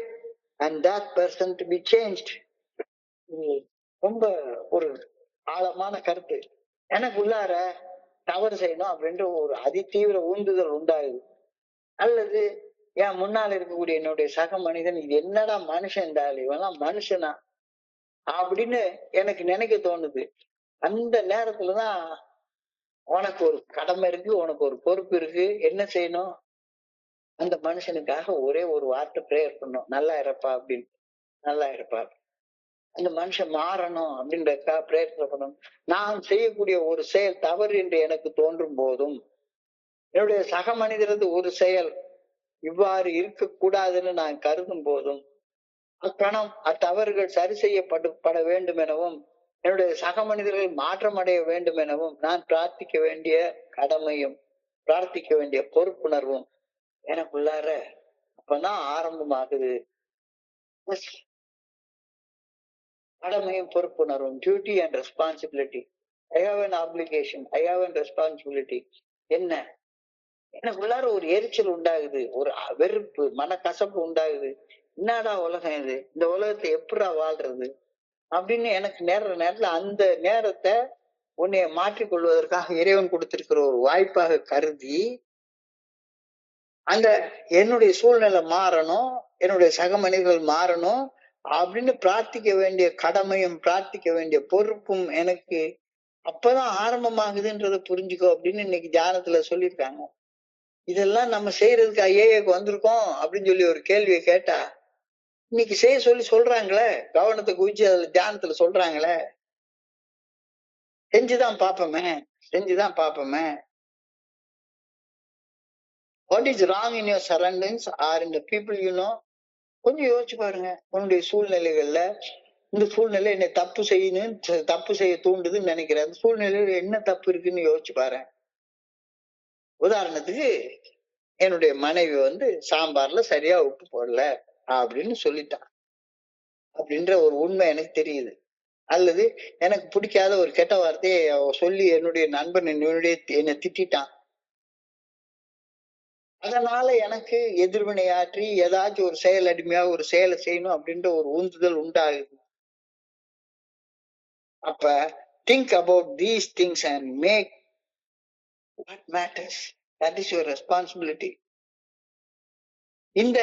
and that person to be changed. ரொம்ப ஒரு ஆழமான கருத்து. எனக்கு உள்ளார தவறு செய்யணும் அப்படின்ற ஒரு அதிதீவிர ஊந்துதல் உண்டாகுது. அல்லது என் முன்னால் இருக்கக்கூடிய என்னுடைய சக மனிதன் இது என்னடா மனுஷன் இருந்தாலும் இவெல்லாம் மனுஷனா அப்படின்னு எனக்கு நினைக்க தோணுது. அந்த நேரத்துலதான் உனக்கு ஒரு கடமை இருக்கு, உனக்கு ஒரு பொறுப்பு இருக்கு. என்ன செய்யணும்? அந்த மனுஷனுக்காக ஒரே ஒரு வார்த்தை பிரேயர் பண்ணும், நல்லா இருப்பா அப்படின்னு. நல்லா இருப்பா, அந்த மனுஷன் மாறணும் அப்படின்றதுக்காக பிரயத்னம் பண்ணணும். நான் செய்யக்கூடிய ஒரு செயல் தவறு என்று எனக்கு தோன்றும் போதும், என்னுடைய சக மனிதரது ஒரு செயல் இவ்வாறு இருக்கக்கூடாதுன்னு நான் கருதும் போதும், அக்கணம் அத்தவறுகள் சரி செய்யப்பட வேண்டும் எனவும் என்னுடைய சக மனிதர்கள் மாற்றம் அடைய வேண்டும் எனவும் நான் பிரார்த்திக்க வேண்டிய கடமையும் பிரார்த்திக்க வேண்டிய பொறுப்புணர்வும் எனக்குள்ளார அப்பதான் ஆரம்பமாகுது. கடமையும் பொறுப்புணர்வும், duty and responsibility. I have an obligation, I have an responsibility. என்ன எனக்குள்ளார ஒரு எரிச்சல் உண்டாகுது, ஒரு வெறுப்பு மனக்கசப்பு உண்டாகுது. என்னடா உலகம் இது, இந்த உலகத்தை எப்படா வாழ்றது அப்படின்னு எனக்கு நேரத்துல அந்த நேரத்தை உன்னைய மாற்றிக்கொள்வதற்காக இறைவன் கொடுத்திருக்கிற ஒரு வாய்ப்பாக கருதி அந்த என்னுடைய சூழ்நிலை மாறணும், என்னுடைய சக மனிதர்கள் மாறணும் அப்படின்னு பிரார்த்திக்க வேண்டிய கடமையும் பிரார்த்திக்க வேண்டிய பொறுப்பும் எனக்கு அப்பதான் ஆரம்பமாகுதுன்றத புரிஞ்சுக்கோ அப்படின்னு இன்னைக்கு தியானத்துல சொல்லியிருக்காங்க. இதெல்லாம் நம்ம செய்யறதுக்கு ஐஏக்கு வந்திருக்கோம் அப்படின்னு சொல்லி ஒரு கேள்வியை கேட்டா இன்னைக்கு செய்ய சொல்லி சொல்றாங்களே, கவனத்தை குவிச்சு அதுல தியானத்துல சொல்றாங்களே, செஞ்சுதான் பாப்போமே, செஞ்சுதான் பாப்போமே. What is wrong in your surroundings or in the people you know? கொஞ்சம் யோசிச்சு பாருங்க. உன்னுடைய சூழ்நிலைகள்ல இந்த சூழ்நிலை என்னை தப்பு செய்ய தூண்டுதுன்னு நினைக்கிறேன். அந்த சூழ்நிலையில என்ன தப்பு இருக்குன்னு யோசிச்சு பாரு. உதாரணத்துக்கு என்னுடைய மனைவி சாம்பார்ல சரியா உப்பு போடல அப்படின்னு சொல்லிட்டான் அப்படின்ற ஒரு உண்மை எனக்கு தெரியுது. அல்லது எனக்கு பிடிக்காத ஒரு கெட்ட வார்த்தையை சொல்லி என்னுடைய நண்பன் என்னை திட்டான். அதனால எனக்கு எதிர்வினையாற்றி ஏதாச்சும் ஒரு செயல் அடிமையா ஒரு செயலை செய்யணும் அப்படின்ற ஒரு உந்துதல் உண்டாகுது. அப்ப think about these things and make what matters. That is your responsibility. இந்த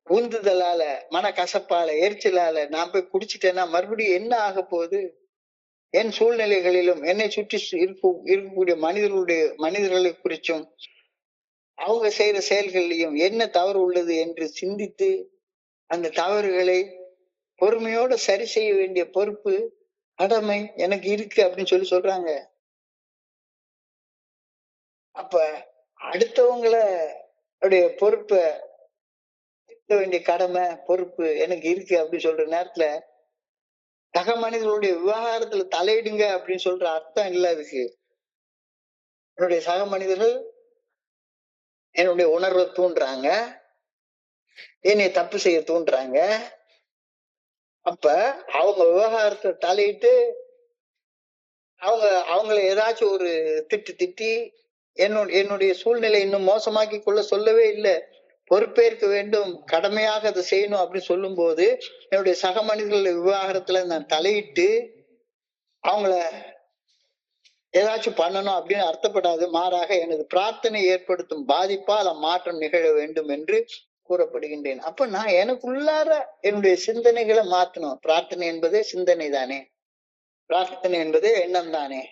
உந்துதலால, மனக்கசப்பால, எரிச்சலால நான் போய் குடிச்சிட்டேன்னா மறுபடியும் என்ன ஆக போகுது? என் சூழ்நிலைகளிலும் என்னை சுற்றி இருக்கக்கூடிய மனிதர்களை குறிச்சும் அவங்க செய்யற செயல்களிலையும் என்ன தவறு உள்ளது என்று சிந்தித்து அந்த தவறுகளை பொறுமையோட சரி செய்ய வேண்டிய பொறுப்பு, கடமை எனக்கு இருக்கு அப்படின்னு சொல்றாங்க. அப்ப அடுத்தவங்களுடைய பொறுப்பை வேண்டிய கடமை பொறுப்பு எனக்கு இருக்கு அப்படின்னு சொல்ற நேரத்துல சக மனிதர்களுடைய விவகாரத்துல தலையிடுங்க அப்படின்னு சொல்ற அர்த்தம் இல்ல அதுக்கு. என்னுடைய சக மனிதர்கள் என்னுடைய உணர்வை தூண்டுறாங்க, என்னை தப்பு செய்ய தூண்டுறாங்க. அப்ப அவங்க விவகாரத்தை தலையிட்டு அவங்கள ஏதாச்சும் ஒரு திட்டி என்னுடைய சூழ்நிலை இன்னும் மோசமாக்கி கொள்ள சொல்லவே இல்லை. பொறுப்பேற்க வேண்டும், கடமையாக அதை செய்யணும் அப்படின்னு சொல்லும் போது என்னுடைய சக மனிதர்களுடைய விவகாரத்துல நான் தலையிட்டு அவங்கள ஏதாச்சும் பண்ணணும் அப்படின்னு அர்த்தப்படாது. மாறாக எனது பிரார்த்தனை ஏற்படுத்தும் பாதிப்பால் மாற்றம் நிகழ வேண்டும் என்று கூறப்படுகின்றேன். அப்ப நான் எனக்குள்ளார என்னுடைய சிந்தனைகளை மாற்றணும். பிரார்த்தனை என்பதே சிந்தனை தானே, பிரார்த்தனை என்பதே எண்ணம் தானே.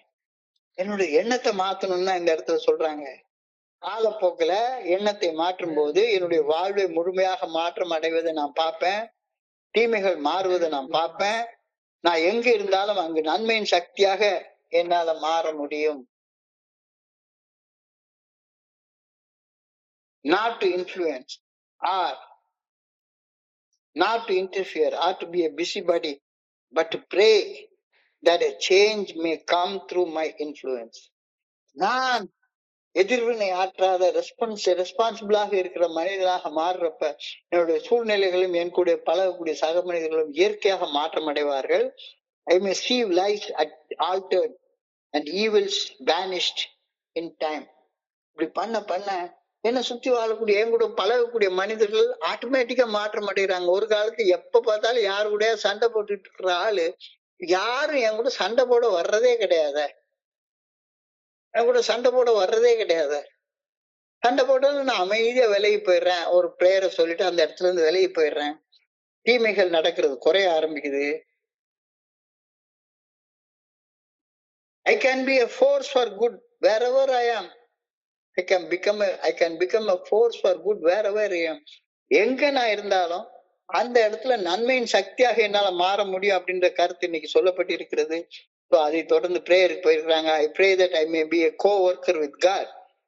என்னுடைய எண்ணத்தை மாத்தணும்னா இந்த இடத்துல சொல்றாங்க. காலப்போக்கில எண்ணத்தை மாற்றும் போது என்னுடைய வாழ்வை முழுமையாக மாற்றம் அடைவதை நான் பார்ப்பேன், தீமைகள் மாறுவதை நான் பார்ப்பேன். நான் எங்க இருந்தாலும் அங்கு நன்மையின் சக்தியாக என்னால மாற முடியும். Not to influence or not to interfere or to be a busybody, but to pray that a change may come through my influence. நான் எதிர்வினை ஆற்றாத ரெஸ்பான்சிபிளாக இருக்கிற மனிதனாக மாறுறப்ப என்னுடைய சூழ்நிலைகளும் என் கூட பழகக்கூடிய சக மனிதர்களும் இயற்கையாக மாற்றம் அடைவார்கள். I may see life altered and evils vanished in time. இப்படி பண்ண என்ன சுத்தி வாழக்கூடிய என் கூட பழகக்கூடிய மனிதர்கள் ஆட்டோமேட்டிக்கா மாற்றம் அடைகிறாங்க. ஒரு காலத்து எப்ப பார்த்தாலும் யாரு கூட சண்டை போட்டுட்டு இருக்கிற ஆளு யாரும் என் கூட சண்டை போட வர்றதே கிடையாது. என் கூட சண்டை போட வர்றதே கிடையாது. சண்டை போட்டாலும் நான் அமைதியா விலகி போயிடுறேன். ஒரு பிரேயரை சொல்லிட்டு அந்த இடத்துல இருந்து விலகி போயிடுறேன். தீமைகள் நடக்கிறது குறைய ஆரம்பிக்குது. I can be a force for good wherever I am. I can become a force for good wherever I am. எங்க நான் இருந்தாலும் அந்த இடத்துல நன்மையின் சக்தியாக என்னால மாற முடியும் அப்படின்ற கருத்து இன்னைக்கு சொல்லப்பட்டு இருக்கிறது. அதை தொடர்ந்து பிரேயருக்கு போயிருக்கிறாங்க. I pray that I may be a co-worker with God.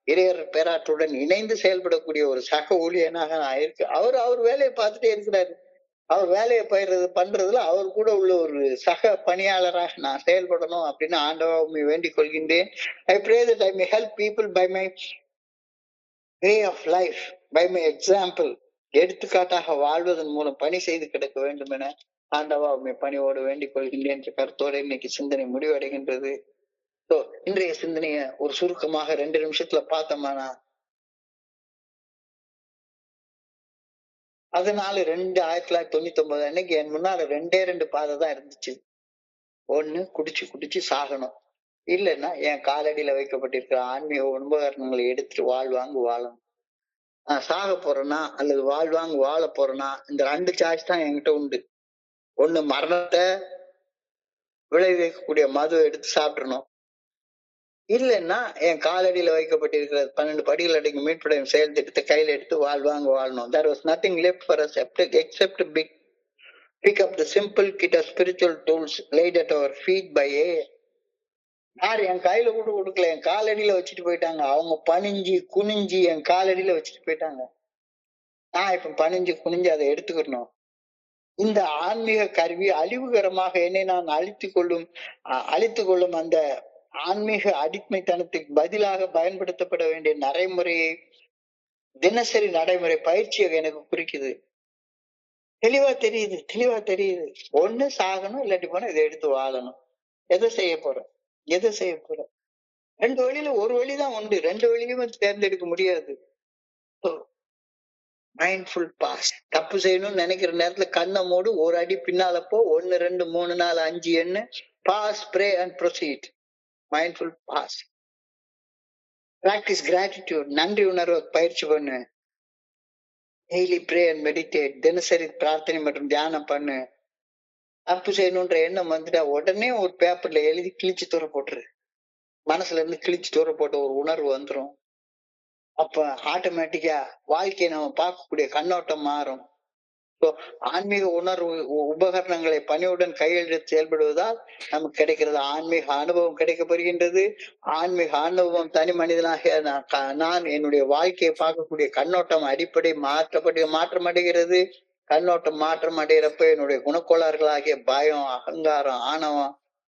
இறையர் பேராற்றுடன் இணைந்து செயல்படக்கூடிய ஒரு சக ஊழியனாக நான் இருக்கு. அவர் வேலையை பார்த்துட்டே இருக்கிறாரு. அவர் வேலையை பண்றதுல அவர் கூட உள்ள ஒரு சக பணியாளராக நான் செயல்படணும் அப்படின்னு ஆண்டவா வேண்டிக் கொள்கின்றேன். I pray that I may help people by my way of life, by my example. எடுத்துக்காட்டாக வாழ்வதன் மூலம் பணி செய்து கிடக்க வேண்டும் என ஆண்டவா பணியோடு வேண்டிக் கொள்கின்றேன் என்ற கருத்தோடு இன்னைக்கு சிந்தனை முடிவடைகின்றது. இன்றைய சிந்தனைய ஒரு சுருக்கமாக 2 நிமிஷத்துல பார்த்தோம்னா, 14/2/1999 அன்னைக்கு என் முன்னால 2 பாதை தான் இருந்துச்சு. ஒண்ணு குடிச்சு சாகணும், இல்லைன்னா என் காலடியில வைக்கப்பட்டிருக்கிற ஆன்மீக உபகரணங்களை எடுத்துட்டு வாழ்வாங்க வாழணும். நான் சாக போறேன்னா அல்லது வாழ்வாங்க வாழ போறேன்னா இந்த 2 சாய்ஸ் தான் என்கிட்ட உண்டு. ஒண்ணு மரணத்தை விளைவிக்கக்கூடிய மது எடுத்து சாப்பிடணும், இல்லைன்னா என் காலடியில வைக்கப்பட்டிருக்கிற 12 படிகள் அடங்கி மீட்புடைய செயல் திட்டத்தை கையில எடுத்து வாழ்வாங்க வாழணும். There was nothing left for us except to pick up the simple kit of spiritual tools laid at our feet by a யார் என் கையில கூட கொடுக்கல, என் காலடியில வச்சுட்டு போயிட்டாங்க. அவங்க பணிஞ்சு குனிஞ்சு என் காலடியில வச்சுட்டு போயிட்டாங்க. நான் இப்ப பணிஞ்சு குனிஞ்சு அதை எடுத்துக்கணும். இந்த ஆன்மீக கருவி அழிவுகரமாக என்னை நான் அழித்துக் கொள்ளும் அந்த ஆன்மீக அடிமைத்தனத்துக்கு பதிலாக பயன்படுத்தப்பட வேண்டிய நடைமுறையை, தினசரி நடைமுறை பயிற்சியை எனக்கு குறிக்குது. தெளிவா தெரியுது. ஒண்ணு சாகணும், இல்லாட்டி போனா இதை எடுத்து வாழணும். எதை செய்ய போறோம்? 2 வழியில ஒரு வழிதான் உண்டு. 2 வழியும் தேர்ந்தெடுக்க முடியாது. Mindful pause. தப்பு செய்யணும்னு நினைக்கிற நேரத்துல கண்ணை மூடு, ஒரு அடி பின்னால போ, 1 2 3 4 5 எண்ணு, pause, pray and proceed. Mindful pause. Practice gratitude. நன்றி உணர்வை பயிற்சி பண்ணு. Daily pray and meditate. தினசரி பிரார்த்தனை மற்றும் தியானம் பண்ணு. தப்பு செய்யணும்ன்ற எண்ணம் வந்துட்டா உடனே ஒரு பேப்பர்ல எழுதி கிழிச்சு தூர போட்டுரு. மனசுல இருந்து கிழிச்சு தூர போட்ட ஒரு உணர்வு வந்துடும். அப்ப ஆட்டோமேட்டிக்கா வாழ்க்கையை நம்ம பார்க்கக்கூடிய கண்ணோட்டம் மாறும். ஆன்மீக உணர்வு உபகரணங்களை பணிவுடன் கையெழுத்து செயல்படுவதால் நமக்கு கிடைக்கிறது ஆன்மீக அனுபவம் கிடைக்கப்படுகின்றது. ஆன்மீக அனுபவம் தனி மனிதனாக நான் என்னுடைய வாழ்க்கையை பார்க்கக்கூடிய கண்ணோட்டம் அடிப்படை மாற்றம் அடைகிறது. கண்ணோட்டம் மாற்றம் அடைகிறப்ப என்னுடைய குணக்கோளாறுகளாகிய பயம், அகங்காரம், ஆணவம்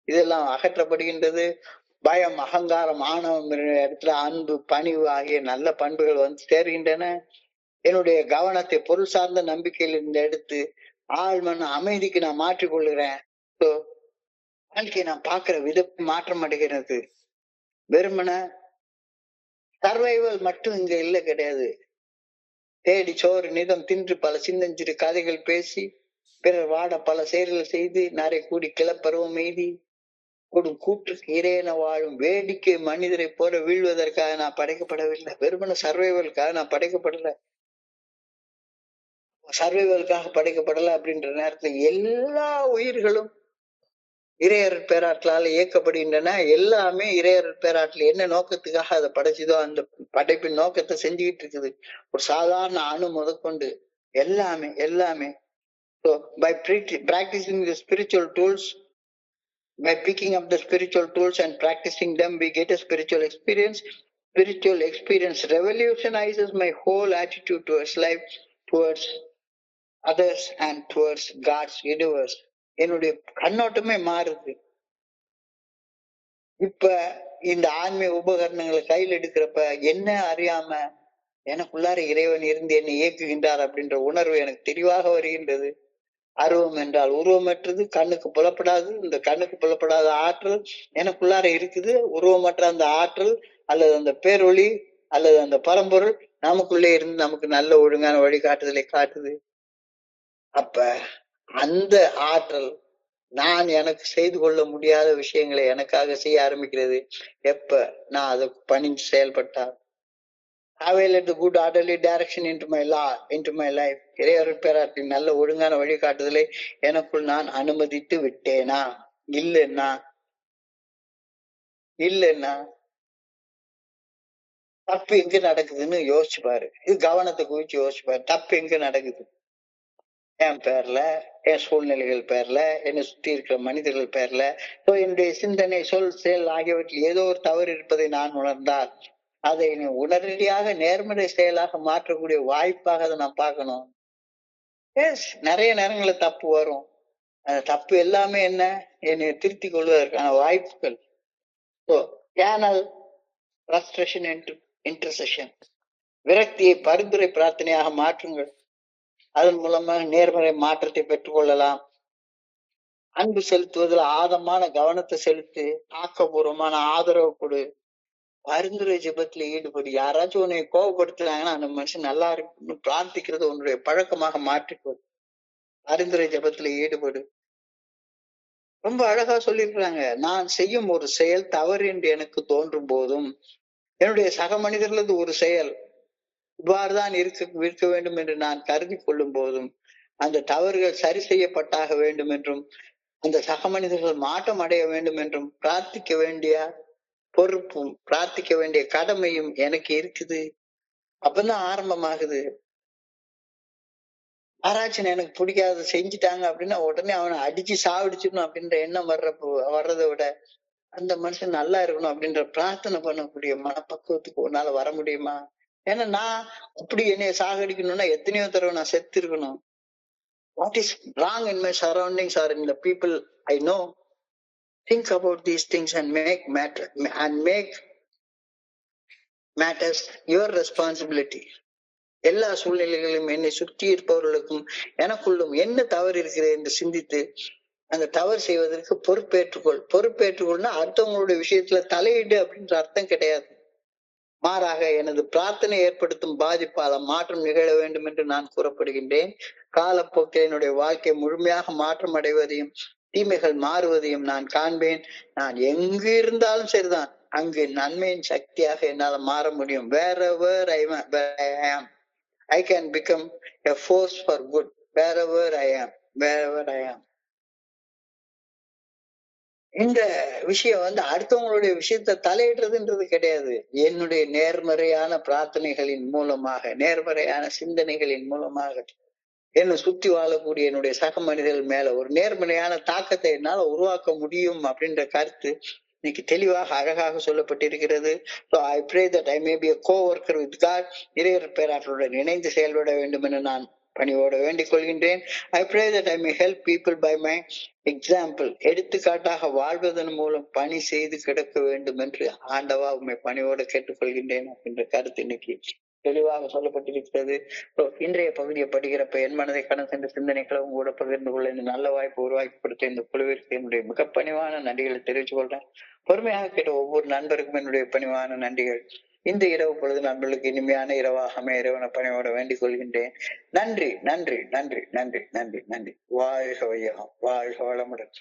இதெல்லாம் அகற்றப்படுகின்றது. பயம், அகங்காரம், ஆணவம் இடத்துல அன்பு, பணிவு ஆகிய நல்ல பண்புகள் வந்து சேர்கின்றன. என்னுடைய கவனத்தை பொருள் சார்ந்த நம்பிக்கையில் இருந்து எடுத்து ஆழ்மன அமைதிக்கு நான் மாற்றிக்கொள்கிறேன். வாழ்க்கையை நான் பார்க்கிற விதம் மாற்றம் அடைகிறது. வெறுமன சர்வைவல் மட்டும் இங்க இல்ல கிடையாது. தேடி சோறு நிதம் தின்று பல சின்னஞ்சிறு கதைகள் பேசி பிறர் வாட பல செயல்கள் செய்து நிறைய கூடி கிளப்பருவம் எய்தி கொடும் கூற்றுக்கு இறையென வாழும் வேடிக்கை மனிதரை போல வீழ்வதற்காக நான் படைக்கப்படவில்லை. வெறுமன சர்வைவலுக்காக நான் படைக்கப்படல. சர்வைவலுக்காக படைக்கப்படல அப்படின்ற நேரத்துல எல்லா உயிர்களும் இறையர் பேராற்றலால் இயக்கப்படுகின்றன. எல்லாமே இறையர் பேராற்றல் என்ன நோக்கத்துக்காக அதை படைச்சதோ அந்த படைப்பின் நோக்கத்தை செஞ்சுக்கிட்டு இருக்குது. ஒரு சாதாரண அணு முதற்கொண்டு எல்லாமே So by practicing the spiritual tools, by picking up the spiritual tools and practicing them, we get a spiritual experience. Spiritual experience revolutionizes my whole attitude towards life, towards others and towards God's universe. என்னுடைய கண்ணோட்டமே மாறுது. இப்ப இந்த ஆன்மீக உபகரணங்களை கையில் எடுக்கிறப்ப என்ன அறியாம எனக்குள்ளார இறைவன் இருந்து என்னை இயக்குகின்றார் அப்படின்ற உணர்வு எனக்கு தெளிவாக வருகின்றது. அருவம் என்றால் உருவமற்றது, கண்ணுக்கு புலப்படாது. இந்த கண்ணுக்கு புலப்படாத ஆற்றல் எனக்குள்ளார இருக்குது. உருவமற்ற அந்த ஆற்றல் அல்லது அந்த பேரொளி அல்லது அந்த பரம்பொருள் நமக்குள்ளே இருந்து நமக்கு நல்ல ஒழுங்கான வழிகாட்டுதலை காட்டுது. அப்ப அந்த ஆற்றல் நான் எனக்கு செய்து கொள்ள முடியாத விஷயங்களை எனக்காக செய்ய ஆரம்பிக்கிறது. எப்ப நான் அதை பணிஞ்சு செயல்பட்டால் I will let the good orderly direction into my life. இறையருள் பேராற்றின் நல்ல ஒழுங்கான வழிகாட்டுதலை எனக்குள் நான் அனுமதித்து விட்டேனா? இல்லைன்னா தப்பு எங்க நடக்குதுன்னு யோசிச்சு பாரு. இது கவனத்தை குவிச்சு யோசிச்சு பாரு. தப்பு எங்க நடக்குது? என் பேர்ல, என் சூழ்நிலைகள் பேர்ல, என்னை சுத்தி இருக்கிற மனிதர்கள் பேர்ல. என்னுடைய சிந்தனை, சொல், செயல் ஆகியவற்றில் ஏதோ ஒரு தவறு இருப்பதை நான் உணர்ந்தால் அதை உடனடியாக நேர்மறை செயலாக மாற்றக்கூடிய வாய்ப்பாக அதை நான் பார்க்கணும். நிறைய நேரங்கள்ல தப்பு வரும். அந்த தப்பு எல்லாமே என்ன, என்னை திருத்திக் கொள்வதற்கான வாய்ப்புகள். விரக்தியை பரிந்துரை பிரார்த்தனையாக மாற்றுங்கள். அதன் மூலமாக நேர்மறை மாற்றத்தை பெற்றுக் கொள்ளலாம். அன்பு செலுத்துவதில் ஆழமான கவனத்தை செலுத்து. ஆக்கப்பூர்வமான ஆதரவு கொடு. பரிந்துரை ஜெபத்துல ஈடுபடு. யாராச்சும் உன்னை கோபப்படுத்துறாங்கன்னா அந்த மனுஷன் நல்லா இருக்குன்னு பிரார்த்திக்கிறது உன்னுடைய பழக்கமாக மாற்றிக்கொள். பரிந்துரை ஜெபத்துல ஈடுபடு. ரொம்ப அழகா சொல்லியிருக்கிறாங்க. நான் செய்யும் ஒரு செயல் தவறு என்று எனக்கு தோன்றும் போதும், என்னுடைய சக மனிதர்களது ஒரு செயல் இவ்வாறுதான் இருக்க வேண்டும் என்று நான் கருதி கொள்ளும் போதும், அந்த தவறுகள் சரி செய்யப்பட்டாக வேண்டும் என்றும் அந்த சக மனிதர்கள் மாற்றம் அடைய வேண்டும் என்றும் பிரார்த்திக்க வேண்டிய பொறுப்பும் பிரார்த்திக்க வேண்டிய கடமையும் எனக்கு இருக்குது. அப்பதான் ஆரம்பமாகுது. யாராச்சும் எனக்கு பிடிக்காத செஞ்சுட்டாங்க அப்படின்னா உடனே அவனை அடிச்சு சாவடிச்சிடணும் அப்படின்ற எண்ணம் வர்றதை விட அந்த மனுஷன் நல்லா இருக்கணும் அப்படின்ற பிரார்த்தனை பண்ணக்கூடிய மனப்பக்குவத்துக்கு உன்னால வர முடியுமா? ஏன்னா நான் அப்படி என்னைய சாகடிக்கணும்னா எத்தனையோ தடவை நான் செத்து இருக்கணும். What is wrong in my surroundings or in the people I know? Think about these things and make matters your responsibility. எல்லா சூழ்நிலைகளிலும் என்னை சுற்றி இருப்பவர்களுக்கும் எனக்குள்ளும் என்ன தவறு இருக்கிறது என்று சிந்தித்து அந்த தவறு செய்வதற்கு பொறுப்பேற்றுக்கொள்னா அடுத்தவங்களுடைய விஷயத்துல தலையீடு அப்படின்ற அர்த்தம் கிடையாது. மாறாக எனது பிரார்த்தனை ஏற்படுத்தும் பாதிப்பால மாற்றம் நிகழ வேண்டும் என்று நான் கூறப்படுகின்றேன். காலப்போக்கில் என்னுடைய வாழ்க்கை முழுமையாக மாற்றம் அடைவதையும் தீமைகள் மாறுவதையும் நான் காண்பேன். நான் எங்கு இருந்தாலும் சரிதான், அங்கு நன்மையின் சக்தியாக என்னால் மாற முடியும். wherever I am I can become a force for good. wherever I am. இந்த விஷயம் அடுத்தவங்களுடைய விஷயத்த தலையிடுறதுன்றது கிடையாது. என்னுடைய நேர்மறையான பிரார்த்தனைகளின் மூலமாக, நேர்மறையான சிந்தனைகளின் மூலமாக என்னை சுத்தி வாழக்கூடிய என்னுடைய சக மனிதர்கள் மேல ஒரு நேர்மறையான தாக்கத்தை என்னால உருவாக்க முடியும் அப்படின்ற கருத்து இன்னைக்கு தெளிவாக அழகாக சொல்லப்பட்டிருக்கிறது. So I pray that I may be a co-worker with God. இறையர் பேராற்றலுடன் இணைந்து செயல்பட வேண்டும் என நான் பணிவோடு வேண்டிக் கொள்கின்றேன். I pray that I may help people by my example. எடுத்துக்காட்டாக வாழ்வதன் மூலம் பணி செய்து கிடக்க வேண்டும் என்று ஆண்டவா உண்மை பணிவோடு கேட்டுக்கொள்கின்றேன் அப்படின்ற கருத்து இன்னைக்கு தெளிவாக சொல்லப்பட்டிருக்கிறது. இன்றைய பகுதியை படிக்கிறப்ப என் மனதை கடந்து சென்ற சிந்தனைகளை கூட பகிர்ந்து கொள்ள இந்த நல்ல வாய்ப்பு உருவாக்கி கொடுத்த இந்த குழுவிற்கு என்னுடைய மிக பணிவான நன்றிகளை தெரிவித்துக் கொள்றேன். பொறுமையாக கேட்ட ஒவ்வொரு நண்பருக்கும் என்னுடைய பணிவான நன்றிகள். இந்த இரவு பொழுது நண்பர்களுக்கு இனிமையான இரவாக இறைவன பணியோட வேண்டிக் கொள்கின்றேன். நன்றி நன்றி நன்றி நன்றி நன்றி நன்றி. வாழ்க வையகம், வாழ்க வளமுடன்.